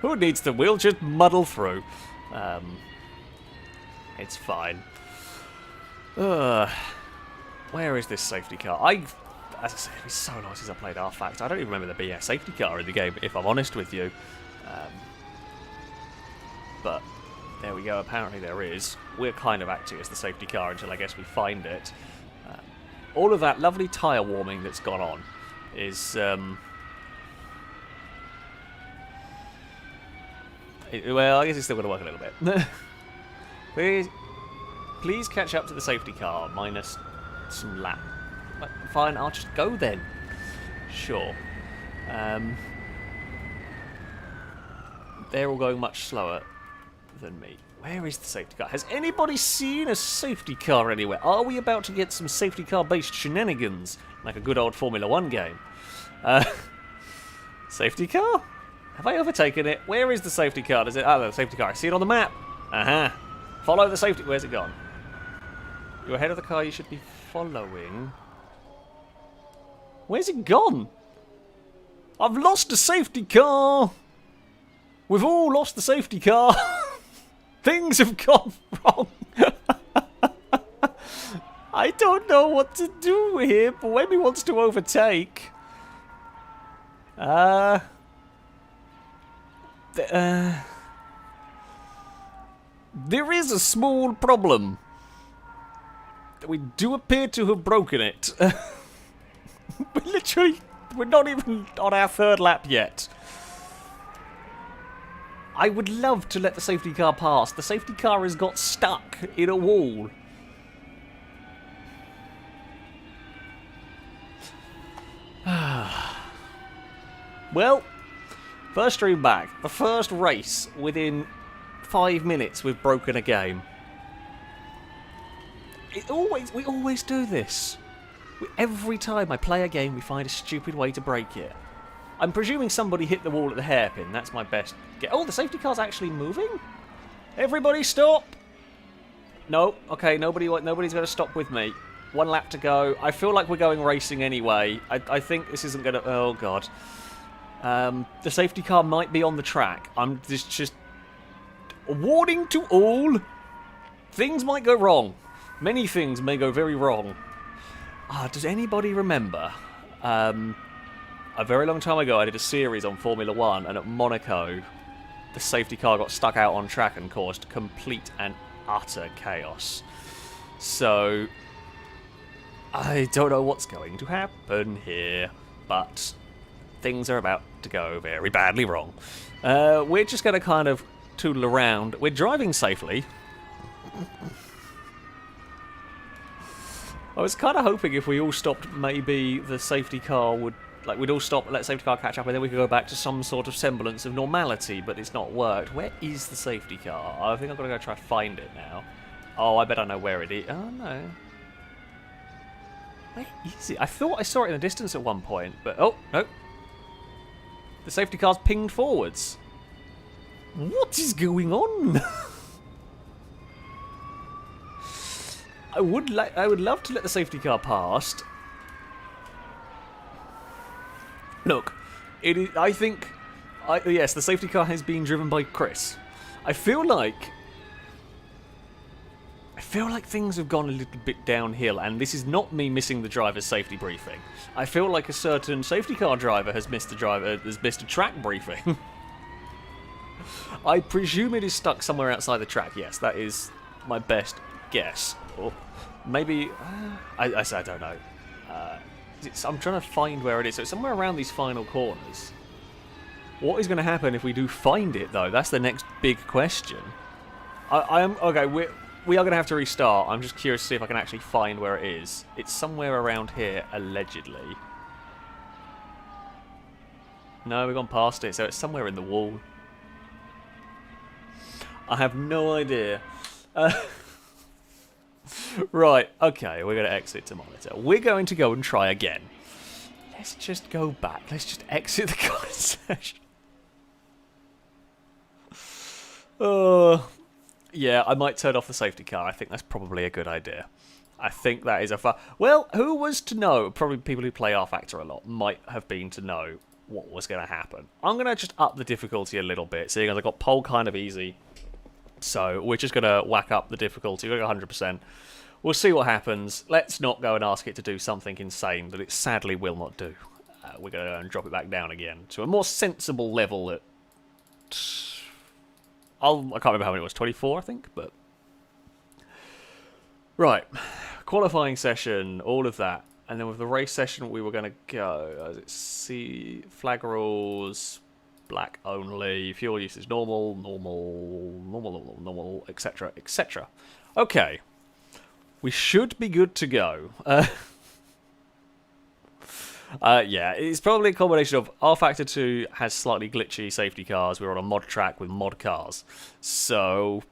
Who needs them? We'll just muddle through. It's fine. Where is this safety car? As I said, it's so long since I played rFactor. I don't even remember there being a safety car in the game, if I'm honest with you. But there we go. Apparently there is. We're kind of acting as the safety car until I guess we find it. All of that lovely tyre warming that's gone on is... well, I guess it's still going to work a little bit. Please catch up to the safety car, minus some lap. Fine, I'll just go then. Sure. They're all going much slower than me. Where is the safety car? Has anybody seen a safety car anywhere? Are we about to get some safety car-based shenanigans, like a good old Formula 1 game? Safety car? Have I overtaken it? Where is the safety car? Does it? Oh, the safety car. I see it on the map. Aha. Follow the safety... Where's it gone? You're ahead of the car you should be following. Where's it gone? I've lost the safety car. We've all lost the safety car. Things have gone wrong. I don't know what to do here, but when he wants to overtake... there is a small problem. We do appear to have broken it. We're not even on our third lap yet. I would love to let the safety car pass. The safety car has got stuck in a wall. Well, first stream back. The first race within 5 minutes we've broken a game. We always do this. Every time I play a game, we find a stupid way to break it. I'm presuming somebody hit the wall at the hairpin. That's my best guess. Oh, the safety car's actually moving? Everybody stop! No, okay, nobody's going to stop with me. 1 lap to go. I feel like we're going racing anyway. I think this isn't going to... Oh, God. The safety car might be on the track. I'm just a warning to all. Things might go wrong. Many things may go very wrong. Does anybody remember? A very long time ago, I did a series on Formula 1, and at Monaco, the safety car got stuck out on track and caused complete and utter chaos. So, I don't know what's going to happen here, but things are about to go very badly wrong. We're just going to kind of tootle around. We're driving safely. I was kind of hoping if we all stopped, maybe the safety car would... Like, we'd all stop, let the safety car catch up, and then we could go back to some sort of semblance of normality, but it's not worked. Where is the safety car? I think I've got to go try to find it now. Oh, I bet I know where it is. Oh, no. Where is it? I thought I saw it in the distance at one point, but... Oh, no. The safety car's pinged forwards. What is going on? I would love to let the safety car past. Look, it is, I think... yes, the safety car has been driven by Chris. I feel like things have gone a little bit downhill, and this is not me missing the driver's safety briefing. I feel like a certain safety car driver has missed a track briefing. I presume it is stuck somewhere outside the track. Yes, that is my best guess. Or maybe... I don't know. I'm trying to find where it is. So it's somewhere around these final corners. What is going to happen if we do find it, though? That's the next big question. Okay, we are going to have to restart. I'm just curious to see if I can actually find where it is. It's somewhere around here, allegedly. No, we've gone past it, so it's somewhere in the wall. I have no idea. Right, okay, we're going to exit to monitor. We're going to go and try again. Let's just go back. Let's just exit the conversation. Yeah, I might turn off the safety car. I think that's probably a good idea. I think that is a well, who was to know? Probably people who play rFactor a lot might have been to know what was going to happen. I'm going to just up the difficulty a little bit, seeing as I got pole kind of easy. So we're just going to whack up the difficulty. We're going to 100%. We'll see what happens. Let's not go and ask it to do something insane that it sadly will not do. We're going to go and drop it back down again to a more sensible level at... I can't remember how many it was, 24 I think, but... Right. Qualifying session, all of that. And then with the race session we were going to go... See, flag rules... Black only, fuel usage normal, etc., etc. Okay. We should be good to go. Yeah, it's probably a combination of rFactor 2 has slightly glitchy safety cars. We're on a mod track with mod cars. So,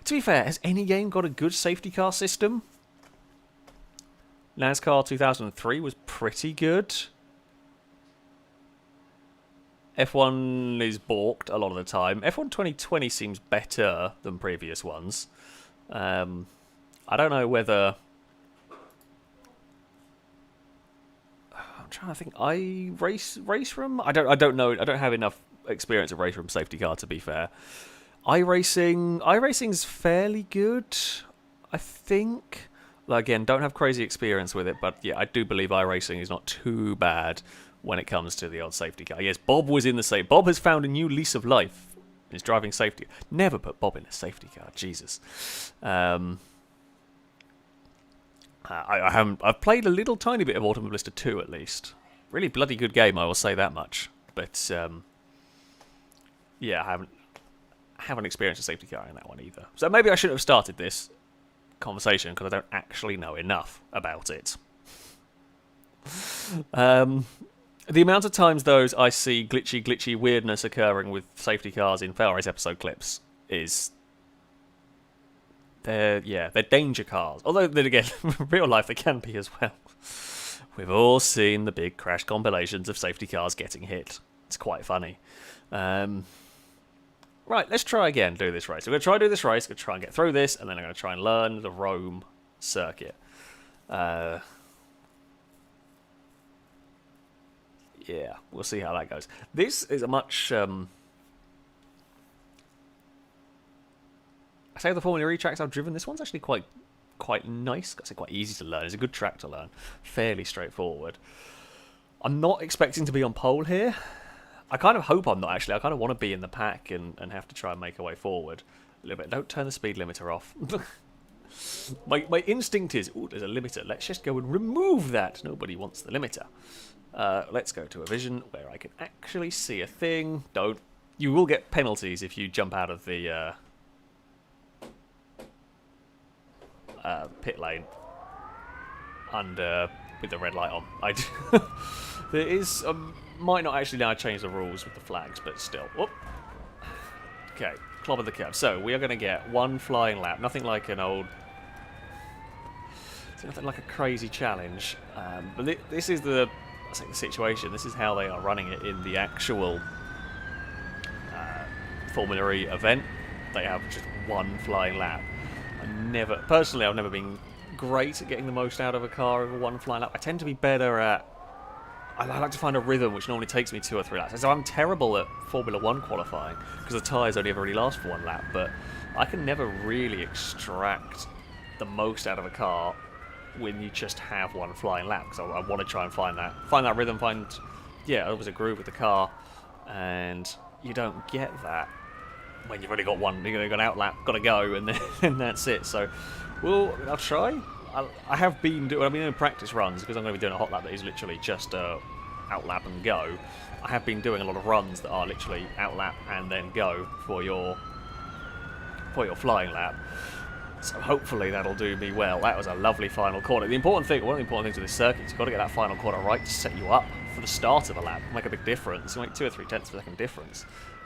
to be fair, has any game got a good safety car system? NASCAR 2003 was pretty good. F1 is balked a lot of the time. F1 2020 seems better than previous ones. I don't know whether... I'm trying to think. Race room? I don't know. I don't have enough experience of race room safety car, to be fair. iRacing's fairly good, I think. Again, don't have crazy experience with it, but yeah, I do believe iRacing is not too bad when it comes to the odd safety car. Yes, Bob was in the safe. Bob has found a new lease of life. He's driving safety. Never put Bob in a safety car. Jesus. I've played a little tiny bit of Automobile 2 at least. Really bloody good game, I will say that much. But yeah, I haven't experienced a safety car in that one either. So maybe I shouldn't have started this conversation because I don't actually know enough about it. The amount of times those I see glitchy weirdness occurring with safety cars in FailRace episode clips is... They're danger cars. Although, then again, in real life they can be as well. We've all seen the big crash compilations of safety cars getting hit. It's quite funny. Right, let's try again, do this race. We're going to try to do this race, going to try and get through this, and then I'm going to try and learn the Rome circuit. Yeah, Yeah, we'll see how that goes. This is a much... I say the Formula E tracks I've driven, this one's actually quite nice. I'd say quite easy to learn. It's a good track to learn. Fairly straightforward. I'm not expecting to be on pole here. I kind of hope I'm not, actually. I kind of want to be in the pack and have to try and make a way forward a little bit. Don't turn the speed limiter off. my instinct is, ooh, there's a limiter. Let's just go and remove that. Nobody wants the limiter. Let's go to a vision where I can actually see a thing. Don't. You will get penalties if you jump out of the pit lane with the red light on. There is might not actually now change the rules with the flags, but still. Whoop. Okay, clobber the curb. So we are going to get one flying lap. Nothing like an old. Nothing like a crazy challenge. But this is the situation. This is how they are running it in the actual Formula E event. They have just one flying lap. Personally, I've never been great at getting the most out of a car over one flying lap. I tend to be better at... I like to find a rhythm which normally takes me 2 or 3 laps. So I'm terrible at Formula 1 qualifying because the tyres only ever really last for 1 lap, but I can never really extract the most out of a car when you just have one flying lap, because I want to try and find that rhythm, always a groove with the car, and you don't get that when you've only got one. You've got an out lap, got to go, and then that's it. So, I'll try. I have been doing practice runs, because I'm going to be doing a hot lap that is literally just out lap and go. I have been doing a lot of runs that are literally out lap and then go for your flying lap. So hopefully that'll do me well. That was a lovely final corner. One of the important things with this circuit is you've got to get that final corner right to set you up for the start of the lap. It'll make a big difference. It'll make 2 or 3 tenths of a second difference.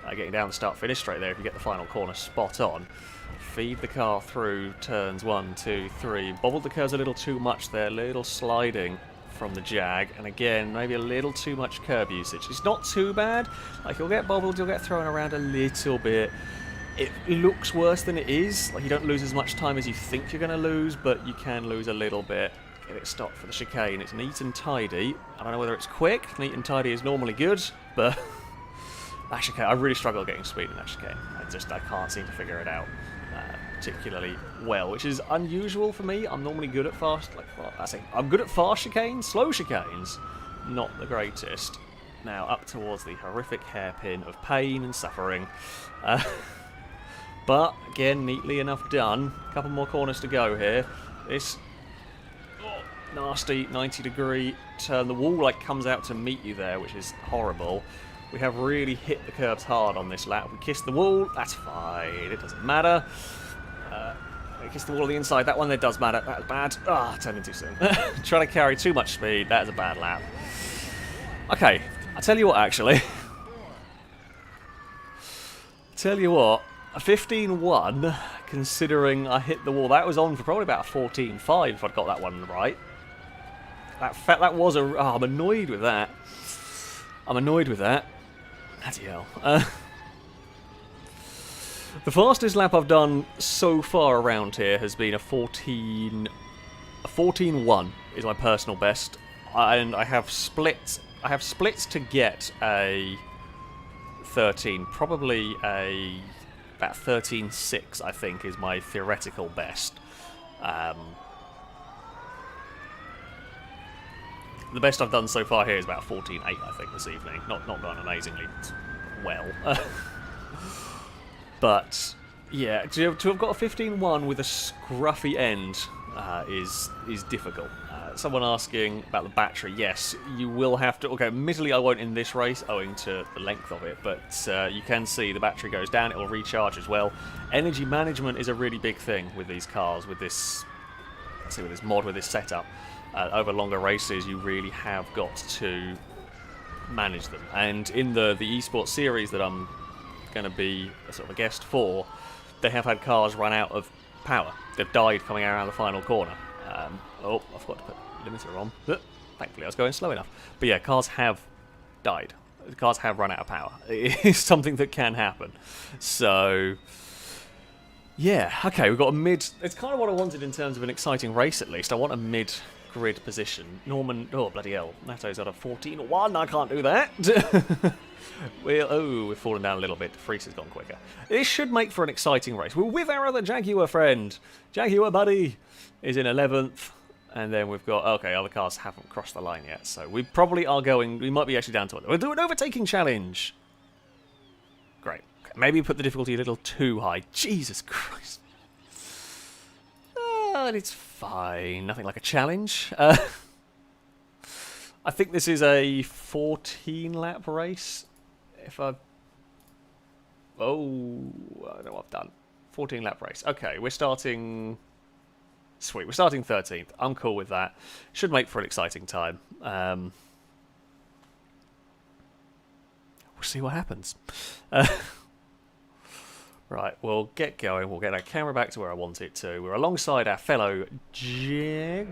Getting down the start-finish straight there, if you get the final corner spot on. Feed the car through turns 1, 2, 3. Bobbled the curves a little too much there. Little sliding from the Jag. And again, maybe a little too much curb usage. It's not too bad. Like, you'll get bobbled, you'll get thrown around a little bit. It looks worse than it is. Like, you don't lose as much time as you think you're going to lose, but you can lose a little bit. Get it stopped for the chicane. It's neat and tidy. I don't know whether it's quick. Neat and tidy is normally good, but that chicane, I really struggle getting speed in that chicane. I can't seem to figure it out particularly well, which is unusual for me. I'm normally good at I'm good at fast chicanes. Slow chicanes, not the greatest. Now up towards the horrific hairpin of pain and suffering. But, again, neatly enough done. A couple more corners to go here. This nasty 90-degree turn. The wall comes out to meet you there, which is horrible. We have really hit the curbs hard on this lap. We kissed the wall. That's fine. It doesn't matter. We kissed the wall on the inside. That one there does matter. That's bad. Turned in too soon. Trying to carry too much speed. That is a bad lap. Okay. I'll tell you what, actually. Tell you what. A 15-1, considering I hit the wall. That was on for probably about a 14-5 if I'd got that one right. That was I'm annoyed with that. Bloody hell. The fastest lap I've done so far around here has been a 14-1 is my personal best. And I have splits to get a 13, probably about 13.6, I think, is my theoretical best. The best I've done so far here is about 14.8, I think, this evening. Not done amazingly well. But, yeah, to have got a 15-1 with a scruffy end is difficult. Someone asking about the battery. Yes, you will have to... Okay, admittedly I won't in this race owing to the length of it, but you can see the battery goes down, it will recharge as well. Energy management is a really big thing with these cars, with this mod, with this setup. Over longer races, you really have got to manage them. And in the esports series that I'm going to be a sort of a guest for, they have had cars run out of power. They've died coming around the final corner. I forgot to put limiter on. Thankfully, I was going slow enough. But yeah, cars have died. The cars have run out of power. It is something that can happen. So, yeah. Okay, we've got a mid... It's kind of what I wanted in terms of an exciting race, at least. I want a grid position. Norman, oh bloody hell, Nato's got a 14-1, I can't do that. We're falling down a little bit, Freese has gone quicker. This should make for an exciting race. We're with our other Jaguar friend. Jaguar buddy is in 11th, and then we've got, okay, other cars haven't crossed the line yet, so we probably are going, we might be actually down to it. We'll do an overtaking challenge. Great. Okay, maybe put the difficulty a little too high. Jesus Christ. It's fine. Nothing like a challenge. I think this is a 14-lap race. If I... Oh, I don't know what I've done. 14-lap race. Okay, we're starting... Sweet, we're starting 13th. I'm cool with that. Should make for an exciting time. We'll see what happens. Right, we'll get going. We'll get our camera back to where I want it to. We're alongside our fellow Jag.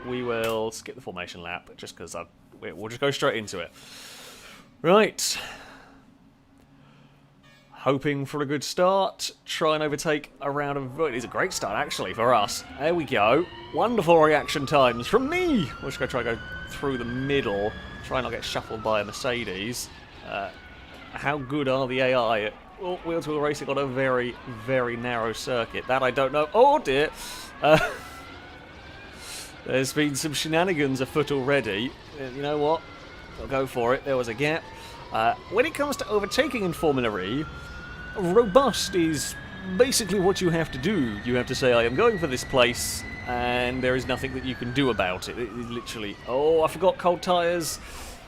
We will skip the formation lap just because we'll just go straight into it. Right. Hoping for a good start. Try and overtake a round of... It is a great start, actually, for us. There we go. Wonderful reaction times from me. We're just going to try and go through the middle. Try not get shuffled by a Mercedes. How good are the AI at wheel-to-wheel racing on a very, very narrow circuit? That I don't know. Oh, dear. There's been some shenanigans afoot already. You know what? I'll go for it. There was a gap. When it comes to overtaking in Formula E, robust is basically what you have to do. You have to say, I am going for this place, and there is nothing that you can do about it. It is literally... Oh, I forgot cold tyres.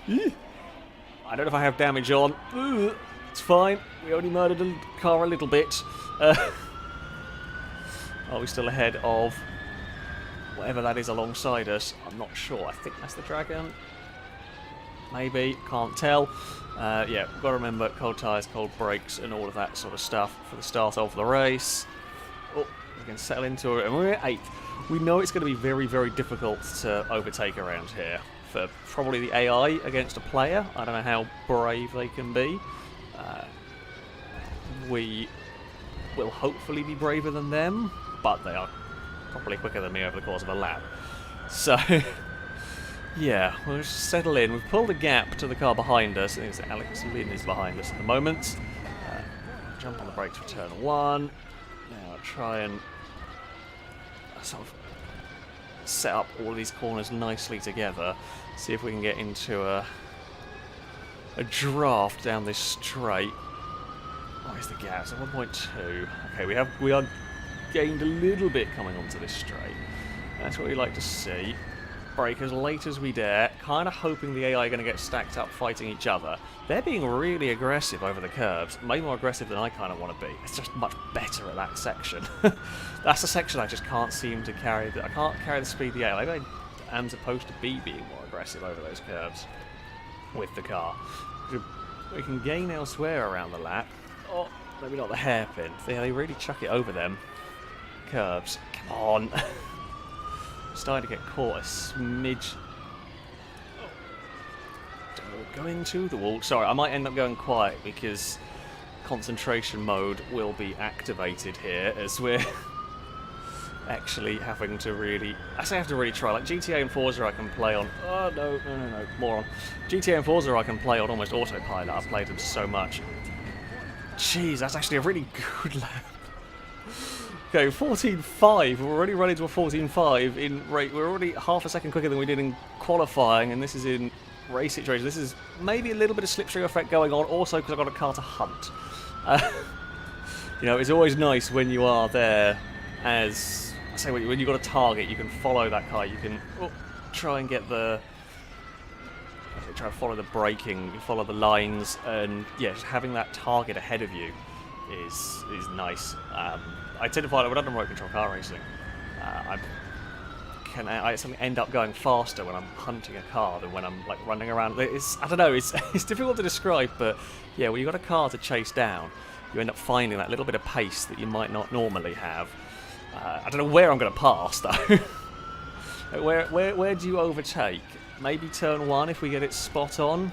I don't know if I have damage on. It's fine. We only murdered the car a little bit. Are we still ahead of whatever that is alongside us? I'm not sure. I think that's the Dragon. Maybe. Can't tell. Yeah, we've got to remember cold tyres, cold brakes, and all of that sort of stuff for the start of the race. Oh, we can settle into it. And we're at 8th. We know it's going to be very, very difficult to overtake around here. For probably the AI against a player. I don't know how brave they can be. We will hopefully be braver than them, but they are probably quicker than me over the course of a lap. So, yeah, we'll just settle in. We've pulled a gap to the car behind us. I think it's Alex Lynn is behind us at the moment. Jump on the brakes for turn 1. Now I'll try and sort of set up all of these corners nicely together. See if we can get into a draft down this straight. Where's the gap? So 1.2. Okay, we are gained a little bit coming onto this straight. That's what we like to see. Brake as late as we dare. Kind of hoping the AI are going to get stacked up fighting each other. They're being really aggressive over the curbs. Way more aggressive than I kind of want to be. It's just much better at that section. That's the section I just can't seem to carry. I can't carry the speed of the AI. Maybe I am supposed to be being more aggressive over those curves with the car. We can gain elsewhere around the lap. Oh, maybe not the hairpin. They really chuck it over them curves. Come on. Starting to get caught a smidge. Going to the wall. Sorry, I might end up going quiet because concentration mode will be activated here as we're actually having to really... I say I have to really try. Like GTA and Forza I can play on... Oh, no, moron. GTA and Forza I can play on almost autopilot. I've played them so much. Jeez, that's actually a really good lap. Okay, 14.5. We're already running to a 14.5 in rate. We're already half a second quicker than we did in qualifying, and this is in race situation. This is maybe a little bit of slipstream effect going on, also because I've got a car to hunt. You know, it's always nice when you are there as... I say, when you've got a target, you can follow that car. You can try and get the... Try to follow the braking, you follow the lines, and yeah, just having that target ahead of you is nice. I tend to find that when I'm in remote control car racing, I something end up going faster when I'm hunting a car than when I'm like running around. I don't know, it's difficult to describe, but yeah, when you've got a car to chase down, you end up finding that little bit of pace that you might not normally have. I don't know where I'm going to pass though. Where do you overtake? Maybe turn 1 if we get it spot on.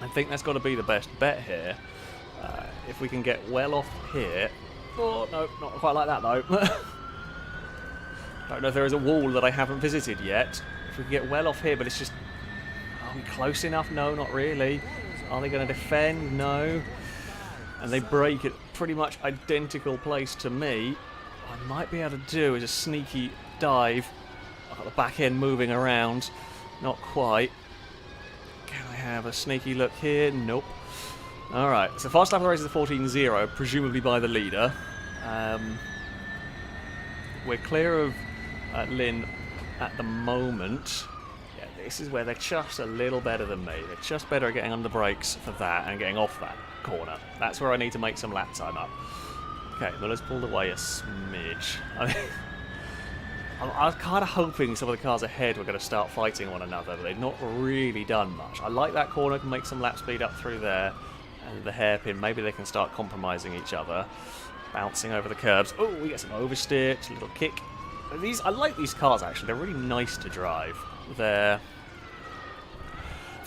I think that's got to be the best bet here. If we can get well off here. Oh, no, not quite like that, though. Don't know if there is a wall that I haven't visited yet. If we can get well off here, but it's just... Are we close enough? No, not really. Are they going to defend? No. And they break at pretty much identical place to me. What I might be able to do is a sneaky dive. I've got the back end moving around. Not quite. Can I have a sneaky look here? Nope. Alright, so fast lap of the race is a 14.0, presumably by the leader. We're clear of Lynn at the moment. Yeah, this is where they're just a little better than me. They're just better at getting under brakes for that and getting off that corner. That's where I need to make some lap time up. Okay, Miller's pulled away a smidge. I was kind of hoping some of the cars ahead were going to start fighting one another, but they've not really done much. I like that corner, can make some lap speed up through there. And the hairpin, maybe they can start compromising each other. Bouncing over the curbs. Oh, we get some oversteer, just a little kick. I like these cars, actually. They're really nice to drive. They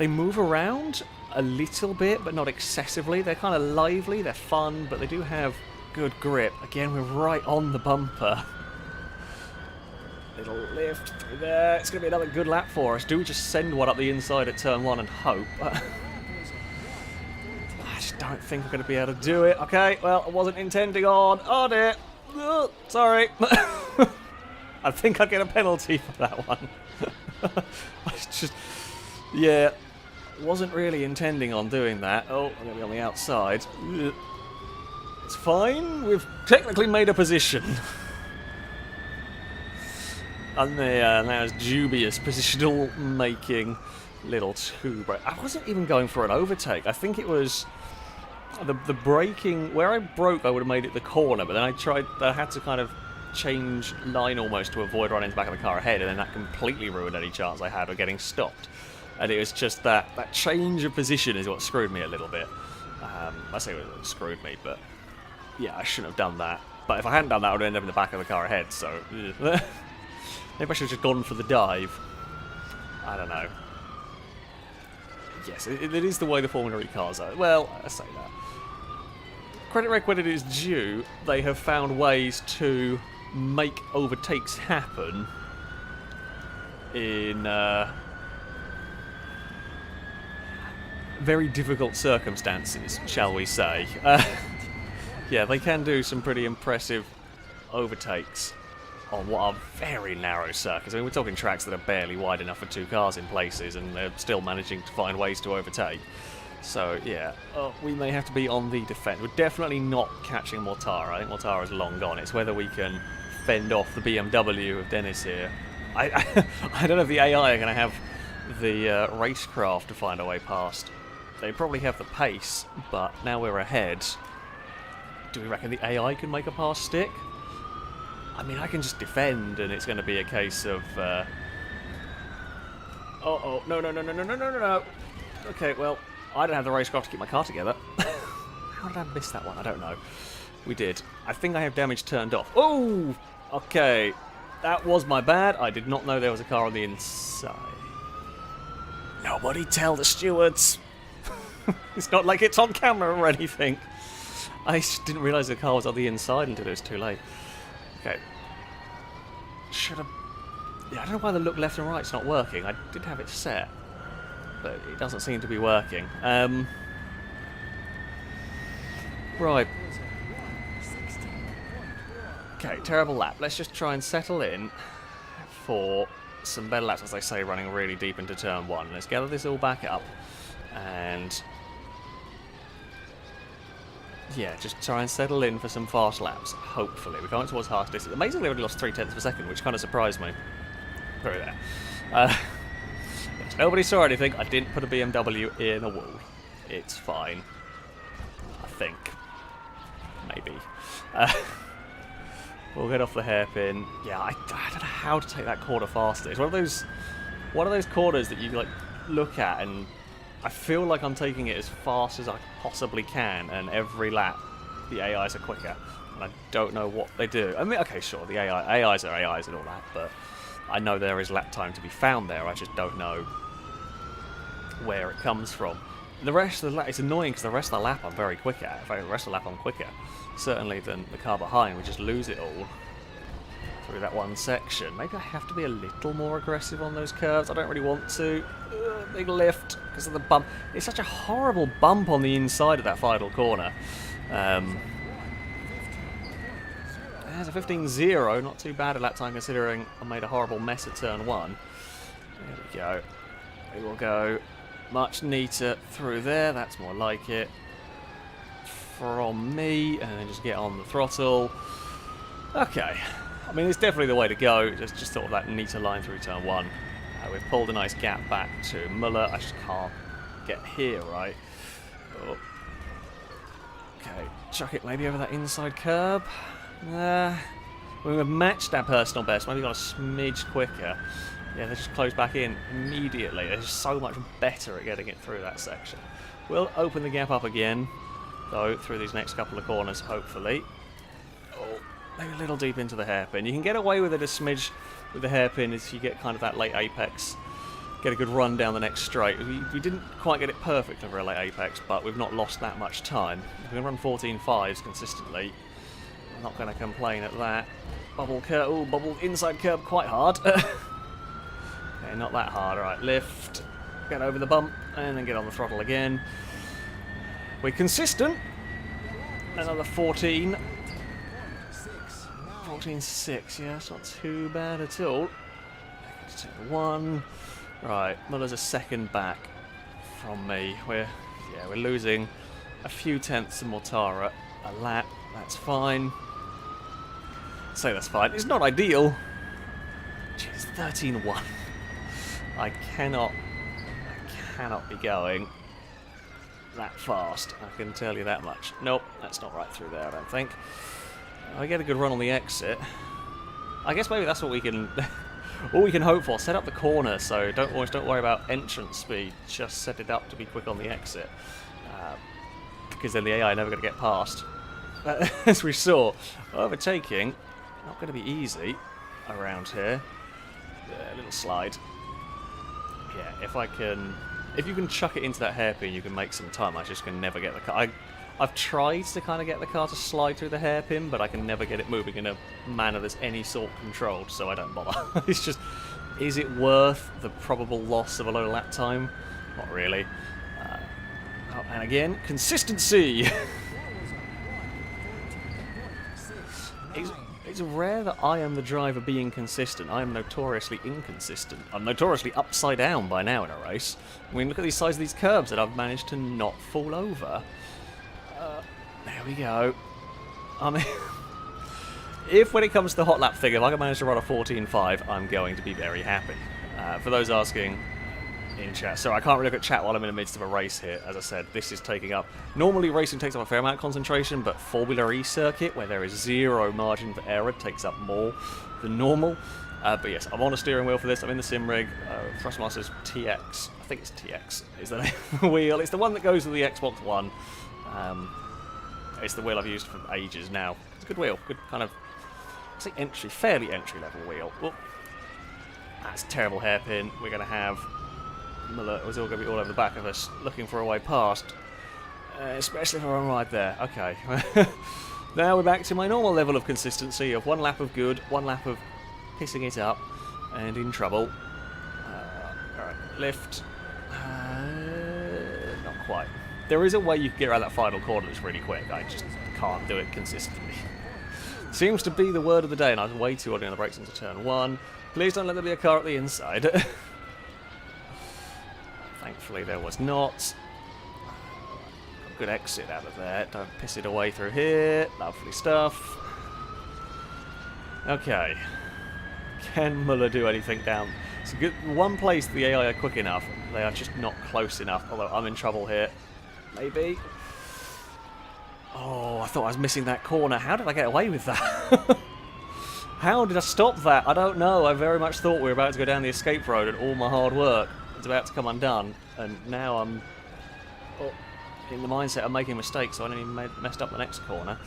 move around a little bit, but not excessively. They're kind of lively, they're fun, but they do have good grip. Again, we're right on the bumper. Little lift through there. It's going to be another good lap for us. Do we just send one up the inside at turn 1 and hope? I just don't think we're going to be able to do it. Okay, well, I wasn't intending on. Oh dear. Sorry. I think I'd get a penalty for that one. Yeah, wasn't really intending on doing that. Oh, I'm going to be on the outside. It's fine. We've technically made a position. And there, now it's dubious positional making. Little two break. I wasn't even going for an overtake. I think it was the braking. Where I broke, I would have made it the corner, but then I had to kind of change line almost to avoid running into the back of the car ahead, and then that completely ruined any chance I had of getting stopped. And it was just that change of position is what screwed me a little bit. I say it screwed me, but yeah, I shouldn't have done that. But if I hadn't done that, I would have ended up in the back of the car ahead, so maybe I should have just gone for the dive. I don't know. Yes, it is the way the Formula E cars are. Well, I say that. Credit where credit is due, they have found ways to make overtakes happen in very difficult circumstances, shall we say. Yeah, they can do some pretty impressive overtakes on what are very narrow circuits. I mean, we're talking tracks that are barely wide enough for two cars in places, and they're still managing to find ways to overtake. So, yeah, we may have to be on the defence. We're definitely not catching Mortara. I think Mortara's long gone. It's whether we can fend off the BMW of Dennis here. I don't know if the AI are going to have the racecraft to find a way past. They probably have the pace, but now we're ahead. Do we reckon the AI can make a pass stick? I mean, I can just defend, and it's going to be a case of... no. Okay, well, I don't have the racecraft to keep my car together. How did I miss that one? I don't know. We did. I think I have damage turned off. Oh! Okay. That was my bad. I did not know there was a car on the inside. Nobody tell the stewards. It's not like it's on camera or anything. I just didn't realise the car was on the inside until it was too late. Okay. Should have... Yeah, I don't know why the look left and right's not working. I did have it set, but it doesn't seem to be working. Right. Okay, terrible lap. Let's just try and settle in for some better laps, as I say, running really deep into turn 1. Let's gather this all back up and... yeah, just try and settle in for some fast laps, hopefully. We're going towards half distance. Amazingly, we only lost 0.3 of a second, which kind of surprised me. Through there. Yes, nobody saw anything. I didn't put a BMW in a wall. It's fine. I think. Maybe. We'll get off the hairpin. Yeah, I don't know how to take that corner faster. It's one of those corners that you like look at and I feel like I'm taking it as fast as I possibly can, and every lap the AIs are quicker, and I don't know what they do. I mean, okay, sure, the AIs are AIs and all that, but I know there is lap time to be found there. I just don't know where it comes from. And the rest of the lap, it's annoying because the rest of the lap I'm very quick at. In fact, the rest of the lap I'm quicker, certainly, than the car behind. We just lose it all through that one section. Maybe I have to be a little more aggressive on those curves. I don't really want to. Big lift because of the bump. It's such a horrible bump on the inside of that final corner. There's a 15-0, not too bad at that time considering I made a horrible mess at turn 1. There we go. We will go much neater through there, that's more like it. From me, and then just get on the throttle. Okay, I mean it's definitely the way to go, just sort of that neater line through turn 1. We've pulled a nice gap back to Muller, I just can't get here right. Oh. Okay, chuck it maybe over that inside curb. We've matched our personal best, maybe got a smidge quicker. Yeah, they just close back in immediately. They're just so much better at getting it through that section. We'll open the gap up again, though, through these next couple of corners, hopefully. Oh, maybe a little deep into the hairpin. You can get away with it a smidge with the hairpin if you get kind of that late apex. Get a good run down the next straight. We didn't quite get it perfect over a late apex, but we've not lost that much time. If we can run 14.5s consistently, I'm not going to complain at that. Bubble curb, ooh, bubble inside curb quite hard. Okay, not that hard. Alright, lift, get over the bump, and then get on the throttle again. We're consistent. Another 14. 14.6, yeah, that's not too bad at all. Take one. Right, Muller's a second back from me. We're losing a few tenths to Mortara a lap. That's fine. Say that's fine. It's not ideal. Jeez, 13-1. I cannot be going that fast. I can tell you that much. Nope, that's not right through there, I don't think. I get a good run on the exit. I guess maybe that's what we can all we can hope for. Set up the corner, so don't worry about entrance speed. Just set it up to be quick on the exit, because then the AI are never going to get past. As we saw, overtaking not going to be easy around here. Yeah, a little slide. Yeah, if you can chuck it into that hairpin, you can make some time. I just can never get the car. I've tried to kind of get the car to slide through the hairpin, but I can never get it moving in a manner that's any sort controlled, so I don't bother. It's just, is it worth the probable loss of a low lap time? Not really. And again, consistency! It's rare that I am the driver being consistent. I am notoriously inconsistent. I'm notoriously upside down by now in a race. I mean, look at the size of these curbs that I've managed to not fall over. There we go. I mean, if when it comes to the hot lap thing, if I can manage to run a 14.5, I'm going to be very happy. For those asking in chat, so I can't really look at chat while I'm in the midst of a race here. As I said, this is taking up... Normally racing takes up a fair amount of concentration, but FailRace circuit, where there is zero margin for error, takes up more than normal. But yes, I'm on a steering wheel for this. I'm in the sim rig. Thrustmaster's TX. I think it's TX is the name of the wheel. It's the one that goes with the Xbox One. It's the wheel I've used for ages now. It's a good wheel. Good kind of... I say fairly entry-level wheel. Well, that's a terrible hairpin. We're going to have... Muller was all going to be all over the back of us, looking for a way past. Especially if I run right there. Okay. Now we're back to my normal level of consistency of one lap of good, one lap of pissing it up, and in trouble. Alright, lift. Not quite. There is a way you can get around that final corner that's really quick. I just can't do it consistently. Seems to be the word of the day, and I was way too early on the brakes into turn 1. Please don't let there be a car at the inside. Thankfully there was not. A good exit out of there. Don't piss it away through here. Lovely stuff. Okay. Can Muller do anything down? It's a good one place the AI are quick enough. They are just not close enough. Although I'm in trouble here. Maybe. Oh, I thought I was missing that corner. How did I get away with that? How did I stop that? I don't know. I very much thought we were about to go down the escape road and all my hard work was about to come undone. And now I'm in the mindset of making mistakes, so I only messed up the next corner.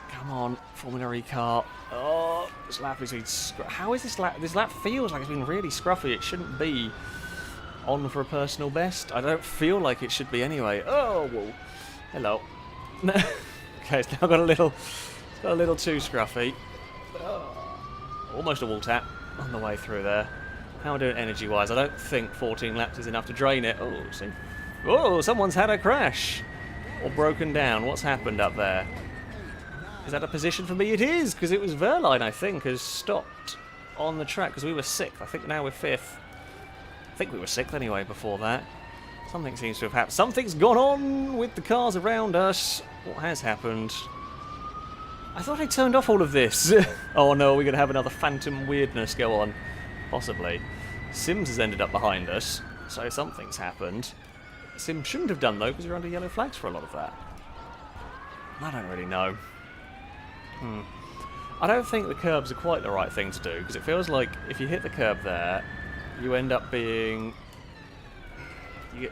Come on, Formula E car. Oh, this lap is... How is this lap? This lap feels like it's been really scruffy. It shouldn't be on for a personal best. I don't feel like it should be anyway. Oh, whoa. Hello. Okay, it's now got a little too scruffy. Almost a wall tap on the way through there. How am I doing energy-wise? I don't think 14 laps is enough to drain it. Oh, see. Oh, someone's had a crash. Or broken down. What's happened up there? Is that a position for me? It is, because it was Verline, I think, has stopped on the track, because we were 6th. I think now we're 5th. I think we were 6th anyway before that. Something seems to have happened. Something's gone on with the cars around us. What has happened? I thought I turned off all of this. Oh no, we're going to have another phantom weirdness go on. Possibly. Sims has ended up behind us, so something's happened. Sim shouldn't have done though, because we're under yellow flags for a lot of that. I don't really know. I don't think the curbs are quite the right thing to do, because it feels like if you hit the curb there, you end up being...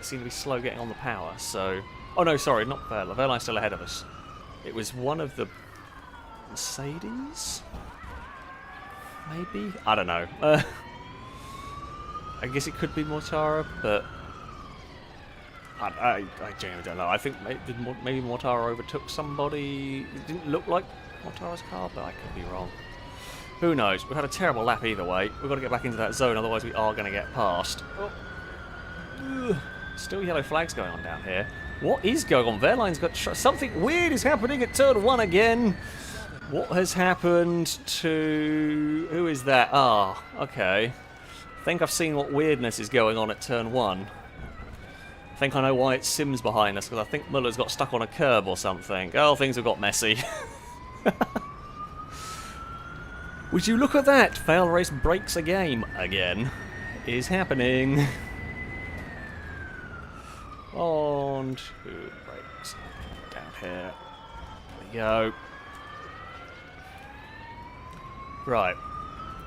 seem to be slow getting on the power, so... Oh no, sorry, not Verla. Verline's still ahead of us. It was one of the... Mercedes? Maybe? I don't know. I guess it could be Mortara, but... I genuinely don't know. I think maybe Mortara overtook somebody. It didn't look like Mortara's car, but I could be wrong. Who knows? We've had a terrible lap either way. We've got to get back into that zone, otherwise we are going to get past. Oh. Ugh. Still yellow flags going on down here. What is going on? Verline's got... Something weird is happening at turn 1 again. What has happened to... Who is that? Ah, okay. I think I've seen what weirdness is going on at turn 1. I think I know why it's Sims behind us, because I think Muller's got stuck on a curb or something. Oh, things have got messy. Would you look at that? FailRace breaks a game again. Is happening. On to brakes. Down here. There we go. Right.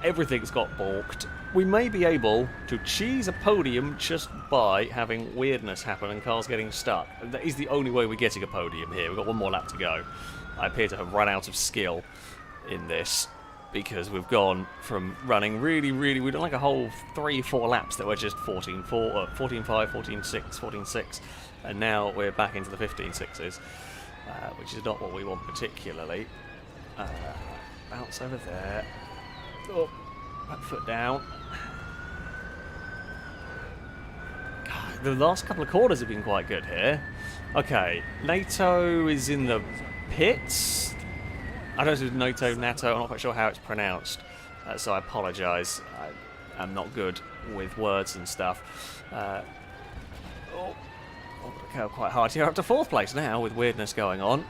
Everything's got balked. We may be able to cheese a podium just by having weirdness happen and cars getting stuck. That is the only way we're getting a podium here. We've got one more lap to go. I appear to have run out of skill in this because we've gone from running really, we've done like a whole 3-4 laps that were just 14-4, 14-5, 14-6, 14-6, and now we're back into the 15-6s, which is not what we want particularly. Bounce over there. Oh. Back foot down. God, the last couple of corners have been quite good here. Okay, NATO is in the pits. I don't know if it's NATO, I'm not quite sure how it's pronounced, so I apologise. I'm not good with words and stuff. Go quite hard here, up to 4th place now with weirdness going on.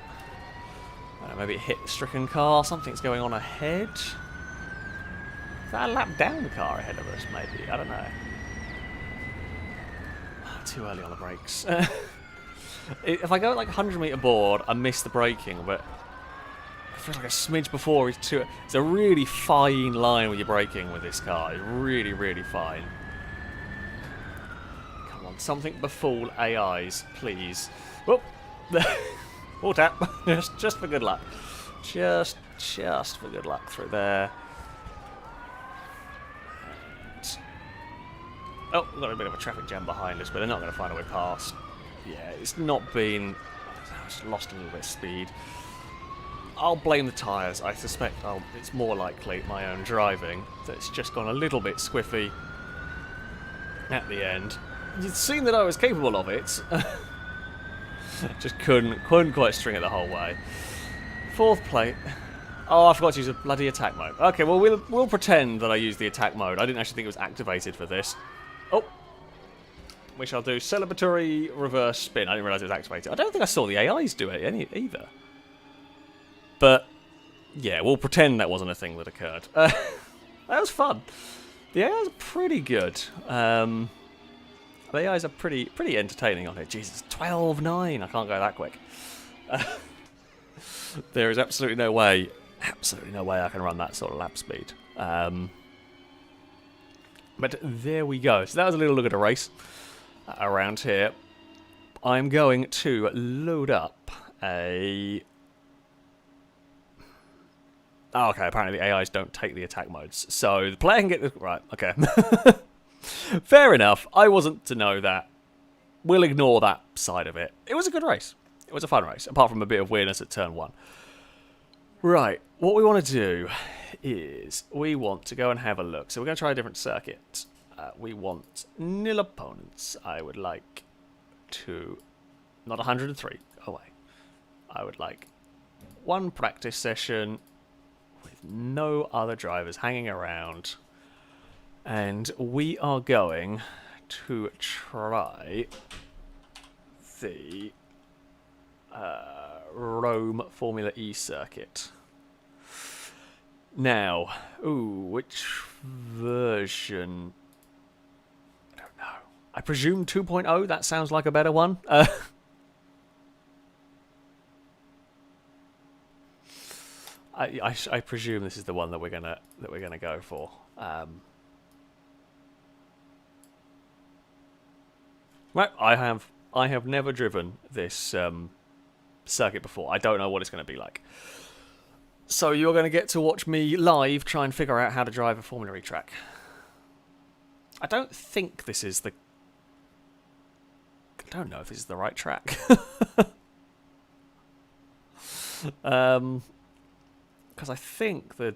Maybe it hit the stricken car, something's going on ahead. That lap down the car ahead of us, maybe. I don't know. Too early on the brakes. If I go at like 100-metre board, I miss the braking, but I feel like a smidge before is too... It's a really fine line with your braking with this car. It's really fine. Come on, something befool AIs, please. Whoop! Wall tap. just for good luck. Just for good luck through there. Oh, we've got a bit of a traffic jam behind us, but they're not going to find a way past. Yeah, it's not been... It's lost a little bit of speed. I'll blame the tyres. I suspect it's more likely my own driving that it's just gone a little bit squiffy at the end. You'd seen that I was capable of it. Just couldn't quite string it the whole way. 4th place. Oh, I forgot to use a bloody attack mode. Okay, well, we'll pretend that I used the attack mode. I didn't actually think it was activated for this. Oh. We shall do celebratory reverse spin. I didn't realise it was activated. I don't think I saw the AIs do it either. But, yeah, we'll pretend that wasn't a thing that occurred. That was fun. The AIs are pretty good. The AIs are pretty entertaining on it. Jesus, 12-9. I can't go that quick. There is absolutely no way I can run that sort of lap speed. But there we go. So that was a little look at a race around here. I'm going to load up a... Oh, okay, apparently the AIs don't take the attack modes. So the player can get... Right, okay. Fair enough. I wasn't to know that. We'll ignore that side of it. It was a good race. It was a fun race, apart from a bit of weirdness at turn 1. Right, what we want to do is we want to go and have a look. So we're going to try a different circuit. We want nil opponents. I would like to, not 103, away. I would like one practice session with no other drivers hanging around. And we are going to try the Rome Formula E circuit. Now, which version? I don't know. I presume 2.0. That sounds like a better one. I presume this is the one that we're gonna go for. Right, I have never driven this circuit before. I don't know what it's going to be like. So you're going to get to watch me live try and figure out how to drive a Formula E track. I don't think this is the... I don't know if this is the right track. Because I think that...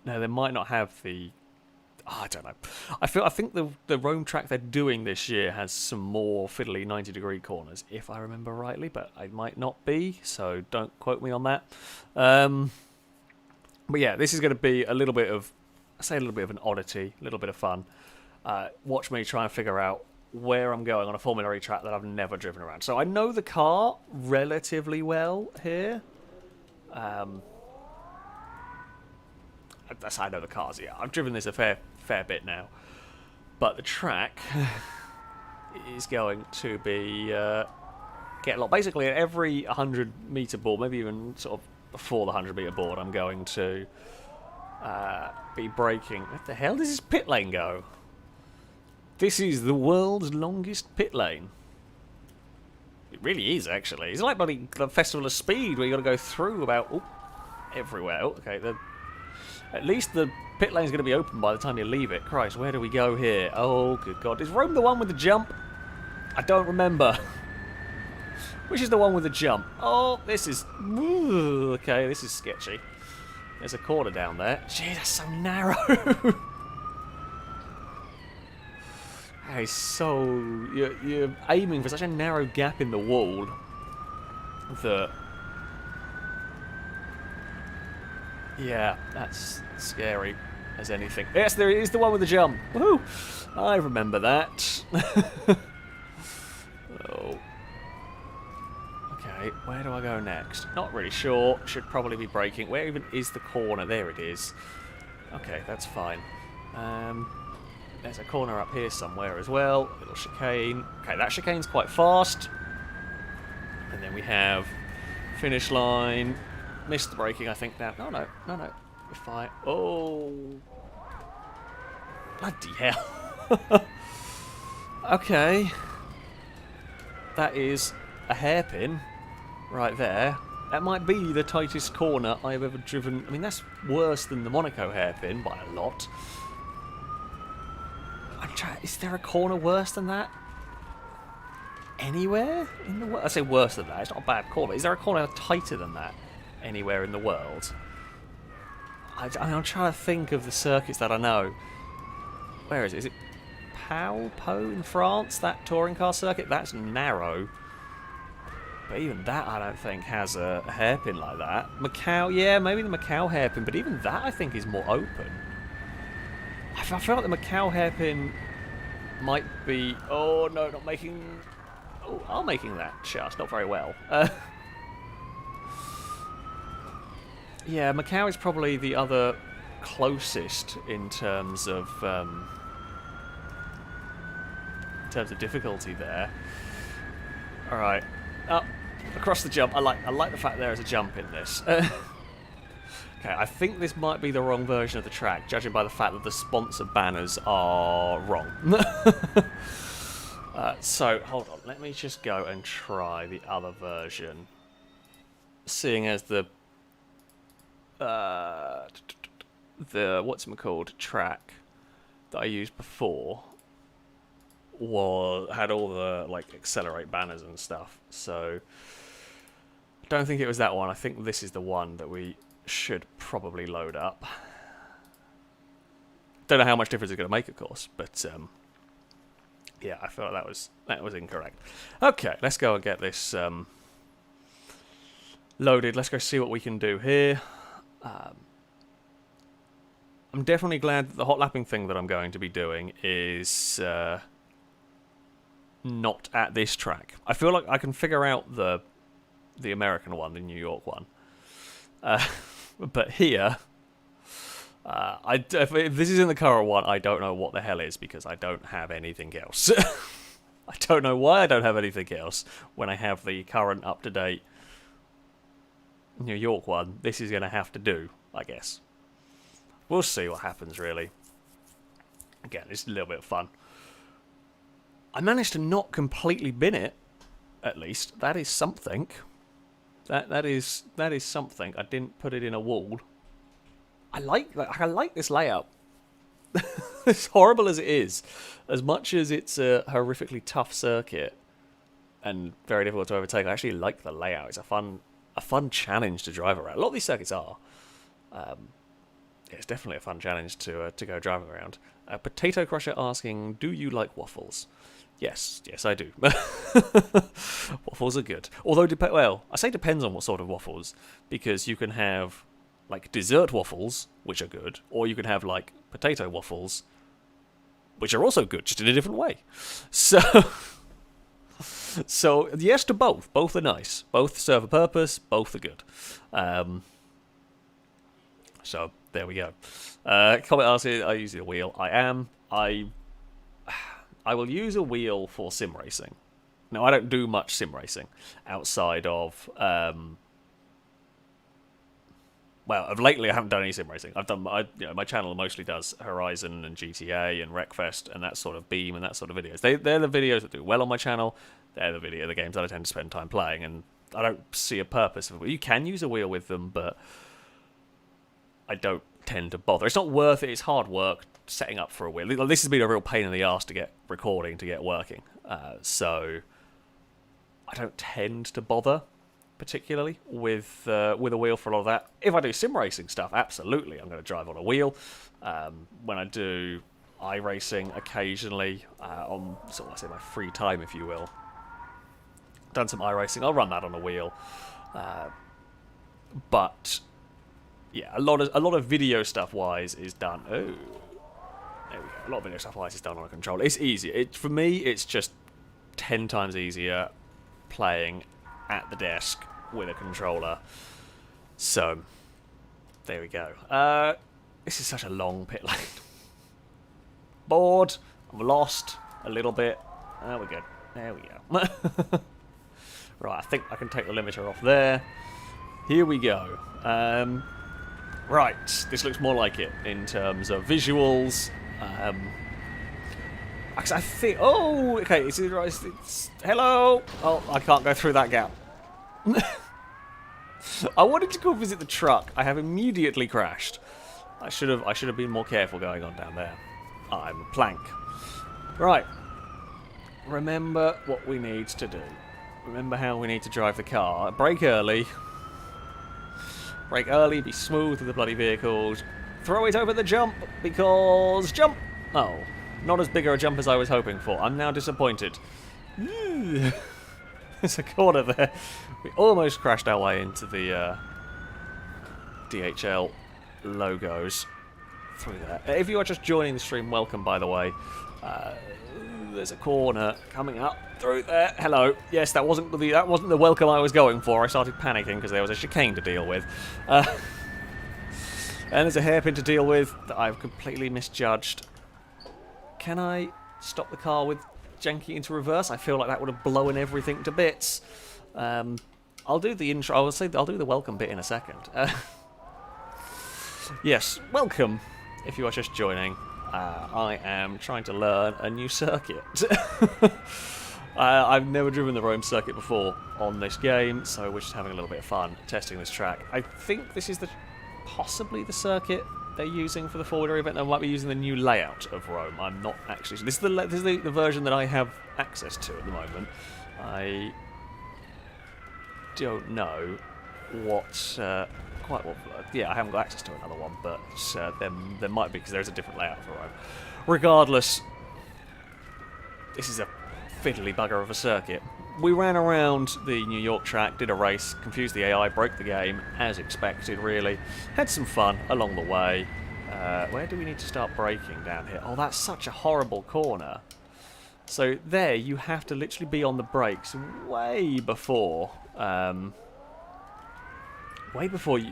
No, they might not have the... Oh, I don't know. I think the Rome track they're doing this year has some more fiddly 90-degree corners, if I remember rightly, but I might not be, so don't quote me on that. But yeah, this is going to be a little bit of, I say a little bit of an oddity, a little bit of fun. Watch me try and figure out where I'm going on a Formula E track that I've never driven around. So I know the car relatively well here. I know the cars, yeah. I've driven this a fair bit now. But the track is going to be get a lot. Basically, at every 100-metre board, maybe even sort of before the 100-metre board, I'm going to be braking. What the hell does this pit lane go? This is the world's longest pit lane. It really is, actually. It's like bloody the Festival of Speed, where you got to go through about everywhere. Oh, okay, at least the pit lane's going to be open by the time you leave it. Christ, where do we go here? Oh, good God. Is Rome the one with the jump? I don't remember. Which is the one with the jump? Oh, this is... Ooh, okay, this is sketchy. There's a corner down there. Gee, that's so narrow. That is so... You're aiming for such a narrow gap in the wall that... Yeah, that's scary as anything. Yes, there is the one with the jump. Woohoo! I remember that. Oh. Okay, where do I go next? Not really sure. Should probably be braking. Where even is the corner? There it is. Okay, that's fine. There's a corner up here somewhere as well. Little chicane. Okay, that chicane's quite fast. And then we have finish line. Missed the braking, I think, now. No. We're fine. Oh. Bloody hell. Okay. That is a hairpin right there. That might be the tightest corner I've ever driven. I mean, that's worse than the Monaco hairpin by a lot. Is there a corner worse than that? Anywhere in the world? I say worse than that. It's not a bad corner. Is there a corner tighter than that anywhere in the world? I'm trying to think of the circuits that I know. Where is it? Is it Po in France? That touring car circuit? That's narrow. But even that, I don't think, has a hairpin like that. Macau, yeah, maybe the Macau hairpin, but even that, I think, is more open. I feel like the Macau hairpin might be... Oh, no, not making... Oh, I'm making that just not very well. Yeah, Macau is probably the other closest in terms of difficulty there. All right, up across the jump. I like the fact there is a jump in this. Okay, I think this might be the wrong version of the track, judging by the fact that the sponsor banners are wrong. So, hold on. Let me just go and try the other version. Seeing as the what's-it-called track that I used before had all the, like, accelerate banners and stuff. So, I don't think it was that one. I think this is the one that we should probably load up. Don't know how much difference it's going to make, of course, but yeah, I feel like that was incorrect. Okay, let's go and get this loaded. Let's go see what we can do here. I'm definitely glad that the hot lapping thing that I'm going to be doing is not at this track. I feel like I can figure out the American one, the New York one, but here, if this is in the current one, I don't know what the hell is because I don't have anything else. I don't know why I don't have anything else when I have the current up-to-date New York one. This is going to have to do, I guess. We'll see what happens, really. Again, it's a little bit of fun. I managed to not completely bin it, at least. That is something. That is something. I didn't put it in a wall. I like this layout. As horrible as it is, as much as it's a horrifically tough circuit and very difficult to overtake, I actually like the layout. It's a fun challenge to drive around. A lot of these circuits are. It's definitely a fun challenge to go driving around. Potato Crusher asking, do you like waffles? Yes, I do. Waffles are good. Although, well, I say depends on what sort of waffles, because you can have like dessert waffles, which are good, or you can have like potato waffles, which are also good, just in a different way. So yes to both. Both are nice. Both serve a purpose. Both are good. So there we go. Comment asking, I use the wheel. I will use a wheel for sim racing. Now, I don't do much sim racing outside of... well, of lately I haven't done any sim racing. I've done, my channel mostly does Horizon and GTA and Wreckfest and that sort of Beam and that sort of videos. They're the videos that do well on my channel. They're the games that I tend to spend time playing, and I don't see a purpose of it. You can use a wheel with them, but I don't tend to bother. It's not worth it. It's hard work setting up for a wheel. This has been a real pain in the arse to get recording, to get working. So I don't tend to bother particularly with a wheel for a lot of that. If I do sim racing stuff, absolutely, I'm going to drive on a wheel. When I do iRacing occasionally, on sort of, I say, my free time, if you will, done some iRacing, I'll run that on a wheel. But yeah, a lot of video stuff wise is done. Oh, there we go. A lot of video stuff wise is done on a controller. It's easier. For me, it's just 10 times easier playing at the desk with a controller. So there we go. This is such a long pit lane. Bored. I'm lost a little bit. There we go. There we go. Right, I think I can take the limiter off there. Here we go. Right, this looks more like it in terms of visuals. I think... Oh, okay, it's... Hello! Oh, I can't go through that gap. I wanted to go visit the truck. I have immediately crashed. I should have been more careful going on down there. I'm a plank. Right. Remember what we need to do. Remember how we need to drive the car. Brake early. Brake early, be smooth with the bloody vehicles. Throw it over the jump, because... Jump! Oh, not as big a jump as I was hoping for. I'm now disappointed. There's a corner there. We almost crashed our way into the DHL logos through there. If you are just joining the stream, welcome, by the way. There's a corner coming up through there. Hello. Yes, that wasn't the welcome I was going for. I started panicking because there was a chicane to deal with. And there's a hairpin to deal with that I've completely misjudged. Can I stop the car with janking into reverse? I feel like that would have blown everything to bits. I'll do the intro. I'll do the welcome bit in a second. Yes, welcome. If you are just joining, I am trying to learn a new circuit. I've never driven the Rome circuit before on this game, so we're just having a little bit of fun testing this track. I think this is possibly the circuit they're using for the four-wheeler event. They might be using the new layout of Rome. I'm not actually... This is the version that I have access to at the moment. don't know what quite what. Yeah, I haven't got access to another one, but there might be because there's a different layout for Rome. Regardless, this is a fiddly bugger of a circuit. We ran around the New York track, did a race, confused the AI, broke the game, as expected, really. Had some fun along the way. Where do we need to start braking down here? Oh, that's such a horrible corner. So there, you have to literally be on the brakes way before you,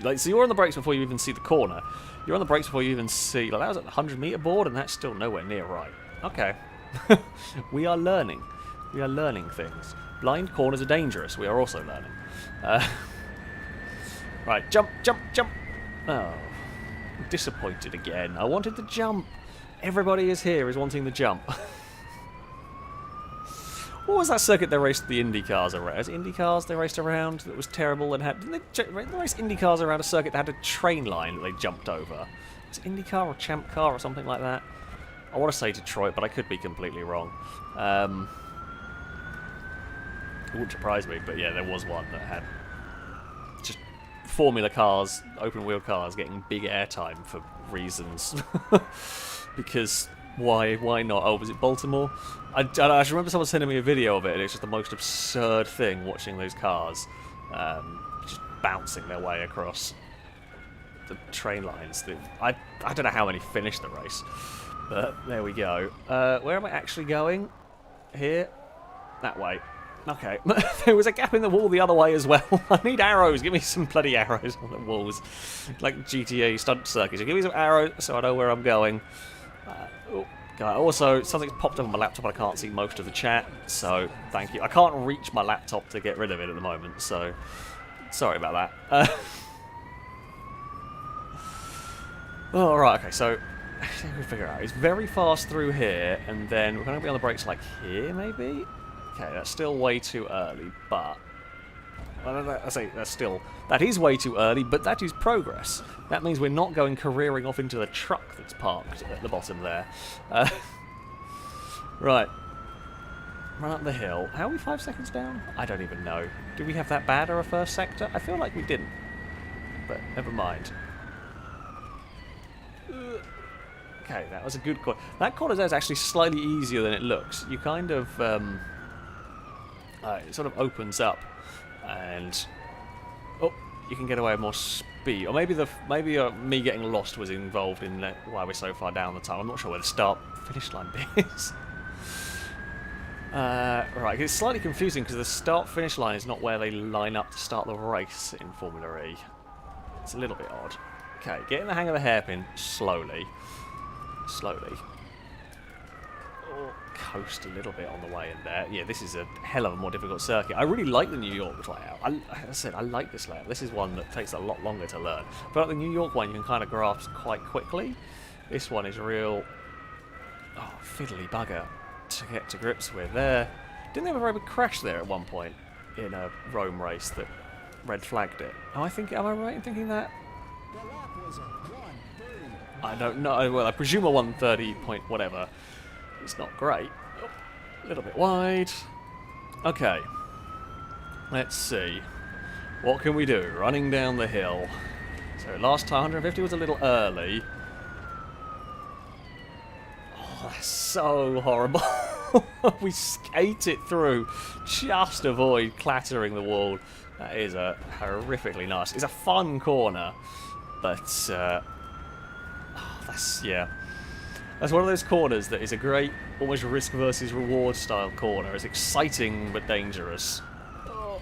like, so you're on the brakes before you even see the corner. You're on the brakes before you even see, like, that was at the 100-meter board, and that's still nowhere near right. Okay. We are learning. We are learning things. Blind corners are dangerous. We are also learning. Right, jump, jump, jump. Oh, disappointed again. I wanted the jump. Everybody is here is wanting the jump. What was that circuit they raced the Indy cars around? Was it Indy cars they raced around that was terrible and had... Didn't they race Indy cars around a circuit that had a train line that they jumped over? Was it Indy car or Champ car or something like that? I want to say Detroit, but I could be completely wrong. It wouldn't surprise me, but yeah, there was one that had just Formula cars, open-wheel cars, getting big airtime for reasons. Because why not? Oh, was it Baltimore? I just remember someone sending me a video of it, and it's just the most absurd thing watching those cars just bouncing their way across the train lines. I don't know how many finished the race, but there we go. Where am I actually going? Here? That way. Okay. There was a gap in the wall the other way as well. I need arrows. Give me some bloody arrows on the walls. Like GTA stunt circuits. So give me some arrows so I know where I'm going. Oh, God. Also, something's popped up on my laptop and I can't see most of the chat, so thank you. I can't reach my laptop to get rid of it at the moment, so sorry about that. Oh, right, okay, so we figure it out. It's very fast through here, and then we're going to be on the brakes like here, maybe? Okay, that's still way too early, but... I say that is way too early, but that is progress. That means we're not going careering off into the truck that's parked at the bottom there. Right. Run up the hill. How are we 5 seconds down? I don't even know. Did we have that bad of a first sector? I feel like we didn't. But never mind. Okay, that was a good corner. That corner is actually slightly easier than it looks. You kind of... it sort of opens up. And oh, you can get away with more speed, or maybe me getting lost was involved in why we're so far down the tunnel. I'm not sure where the start-finish line is. Right, it's slightly confusing because the start-finish line is not where they line up to start the race in Formula E. It's a little bit odd. Okay, getting the hang of the hairpin slowly. Or coast a little bit on the way in there. Yeah, this is a hell of a more difficult circuit. I really like the New York layout. As I said, I like this layout. This is one that takes a lot longer to learn. But like the New York one, you can kind of grasp quite quickly. This one is real... Oh, fiddly bugger to get to grips with. There. Didn't they have a very big crash there at one point in a Rome race that red flagged it? Oh, am I right in thinking that? I don't know. Well, I presume a 130 point whatever. It's not great. Oh, a little bit wide. Okay. Let's see. What can we do? Running down the hill. So last time 150 was a little early. Oh, that's so horrible. We skate it through. Just avoid clattering the wall. That is a horrifically nice. It's a fun corner. But, yeah. That's one of those corners that is a great, almost risk versus reward style corner. It's exciting but dangerous. Oh.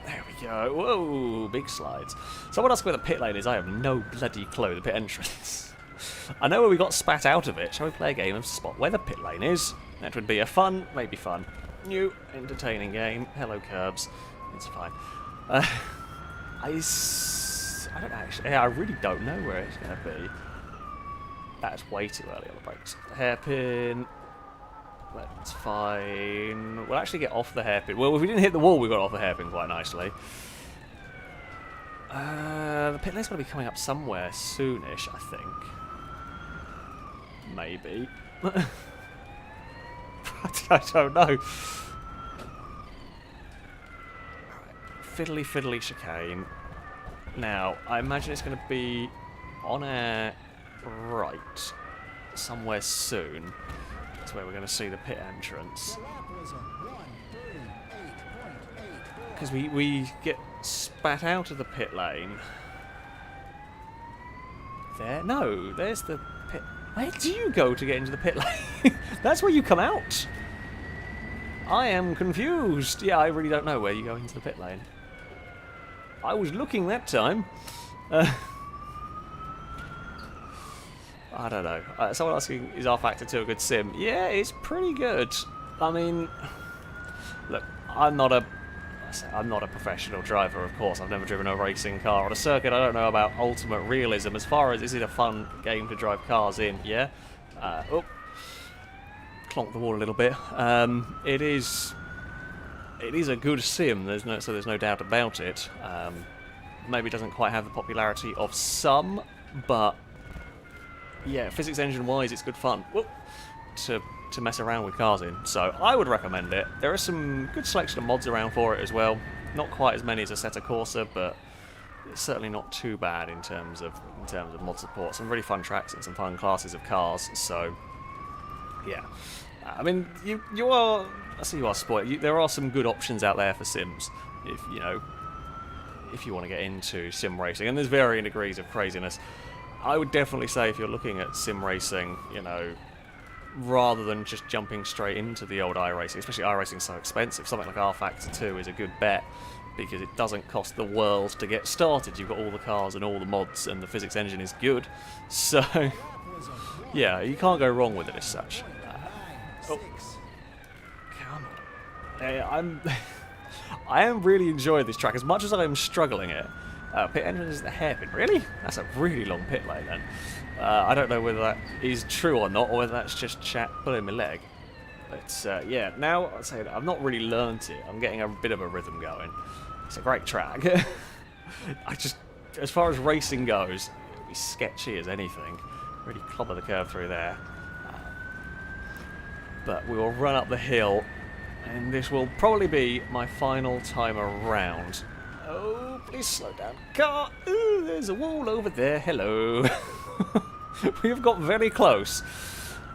There we go. Whoa, big slides. Someone asked where the pit lane is. I have no bloody clue. The pit entrance. I know where we got spat out of it. Shall we play a game of spot where the pit lane is? That would be a fun, maybe fun, new, entertaining game. Hello, Curbs. It's fine. I don't actually. I really don't know where it's going to be. That's way too early on the brakes. Hairpin. That's fine. We'll actually get off the hairpin. Well, if we didn't hit the wall, we got off the hairpin quite nicely. The pit lane's going to be coming up somewhere soonish, I think. Maybe. I don't know. fiddly fiddly chicane. Now, I imagine it's going to be on our right somewhere soon. That's where we're going to see the pit entrance. Because we get spat out of the pit lane. There? No, there's the pit. Where do you go to get into the pit lane? That's where you come out. I am confused. Yeah, I really don't know where you go into the pit lane. I was looking that time. I don't know. Someone asking, is rFactor 2 a good sim? Yeah, it's pretty good. I mean, look, I'm not a professional driver, of course. I've never driven a racing car on a circuit. I don't know about ultimate realism. As far as, is it a fun game to drive cars in? Yeah. Oh, clonked the wall a little bit. It is a good sim. There's no doubt about it. Maybe it doesn't quite have the popularity of some, but yeah, physics engine wise, it's good fun. Whoop, to mess around with cars in. So I would recommend it. There are some good selection of mods around for it as well. Not quite as many as Assetto Corsa, but it's certainly not too bad in terms of mod support. Some really fun tracks and some fun classes of cars. So yeah, I mean, you are. I see you are spoiled. There are some good options out there for sims, if you want to get into sim racing, and there's varying degrees of craziness. I would definitely say if you're looking at sim racing, rather than just jumping straight into the old iRacing, especially iRacing is so expensive, something like rFactor 2 is a good bet because it doesn't cost the world to get started. You've got all the cars and all the mods, and the physics engine is good. So yeah, you can't go wrong with it as such. Come on. I am really enjoying this track as much as I am struggling it. Pit engine is the hairpin. Really? That's a really long pit lane then. I don't know whether that is true or not, or whether that's just chat pulling my leg. But yeah, now I'd say that I've not really learnt it. I'm getting a bit of a rhythm going. It's a great track. As far as racing goes, it'll be sketchy as anything. Really clobber the curve through there. But we will run up the hill, and this will probably be my final time around. Oh, please slow down, car. Ooh, there's a wall over there. Hello. We have got very close.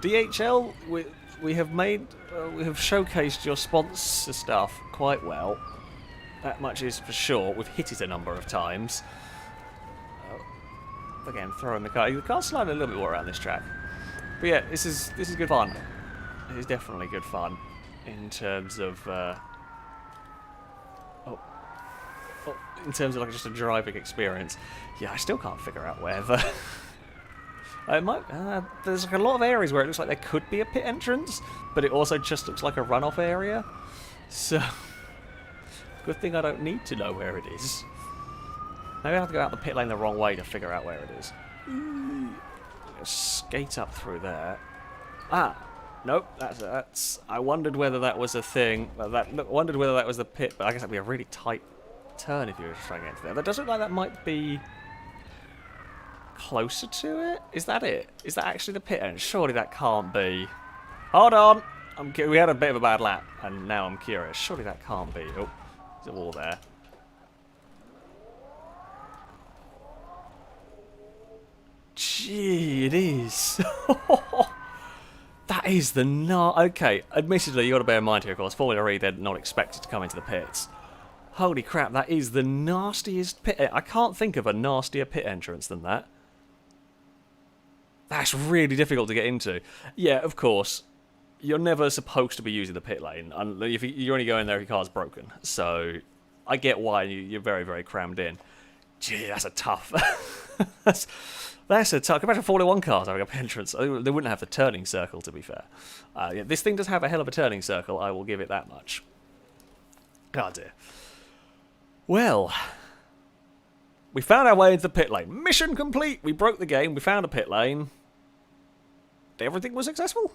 DHL, we have showcased your sponsor stuff quite well. That much is for sure. We've hit it a number of times. Again, throwing the car. The car's sliding a little bit more around this track. But yeah, this is good fun. It is definitely good fun in terms of in terms of like just a driving experience. Yeah, I still can't figure out where the there's like a lot of areas where it looks like there could be a pit entrance, but it also just looks like a runoff area. So good thing I don't need to know where it is. Maybe I have to go out the pit lane the wrong way to figure out where it is. Skate up through there. Nope, that's. I wondered whether that was a thing. Wondered whether that was the pit, but I guess that'd be a really tight turn if you were trying to get into there. That does look like that might be closer to it. Is that it? Is that actually the pit end? Surely that can't be. Hold on. We had a bit of a bad lap, and now I'm curious. Surely that can't be. Oh, there's a wall there. Gee, it is. That is the okay, admittedly, you got to bear in mind here, of course, FailRace, they're not expected to come into the pits. Holy crap, that is the nastiest pit. I can't think of a nastier pit entrance than that. That's really difficult to get into. Yeah, of course, you're never supposed to be using the pit lane. If you're only going there if your car's broken. So I get why you're very, very crammed in. Gee, that's a tough. That's a tough. Imagine Formula 1 cars having a pit entrance. They wouldn't have the turning circle, to be fair. Yeah, this thing does have a hell of a turning circle, I will give it that much. Oh dear. Well, we found our way into the pit lane. Mission complete! We broke the game, we found a pit lane. Everything was successful?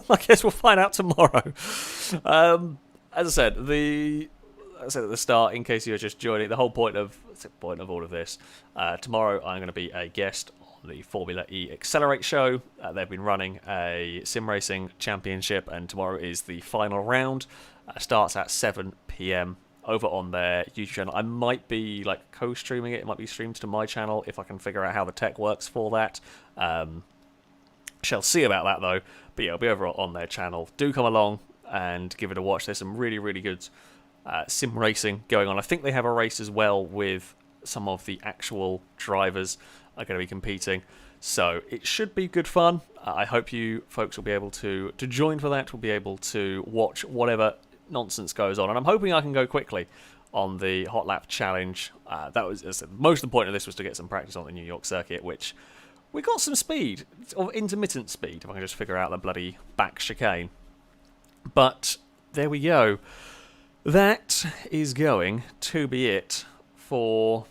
I guess we'll find out tomorrow. As I said, at the start, in case you're just joining, the whole point of all of this, tomorrow I'm going to be a guest the Formula E Accelerate show. They've been running a sim racing championship, and tomorrow is the final round. Starts at 7 p.m. over on their YouTube channel. I might be like co-streaming it. It might be streamed to my channel if I can figure out how the tech works for that. Shall see about that though. But yeah, it'll be over on their channel. Do come along and give it a watch. There's some really, really good sim racing going on. I think they have a race as well with some of the actual drivers are going to be competing. So it should be good fun. I hope you folks will be able to join for that. We'll be able to watch whatever nonsense goes on. And I'm hoping I can go quickly on the Hot Lap Challenge. That was, as I said, most of the point of this was to get some practice on the New York circuit, which we got some speed, or intermittent speed, if I can just figure out the bloody back chicane. But there we go. That is going to be it for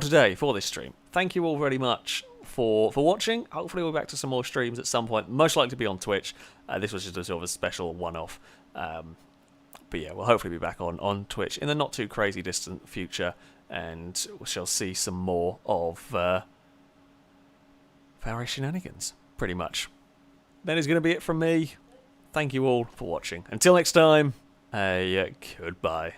today, for this stream. Thank you all very much for watching. Hopefully we'll be back to some more streams at some point. Most likely to be on Twitch. This was just a sort of a special one-off. But yeah, we'll hopefully be back on Twitch in the not too crazy distant future. And we shall see some more of FailRace shenanigans, pretty much. That is going to be it from me. Thank you all for watching. Until next time, goodbye.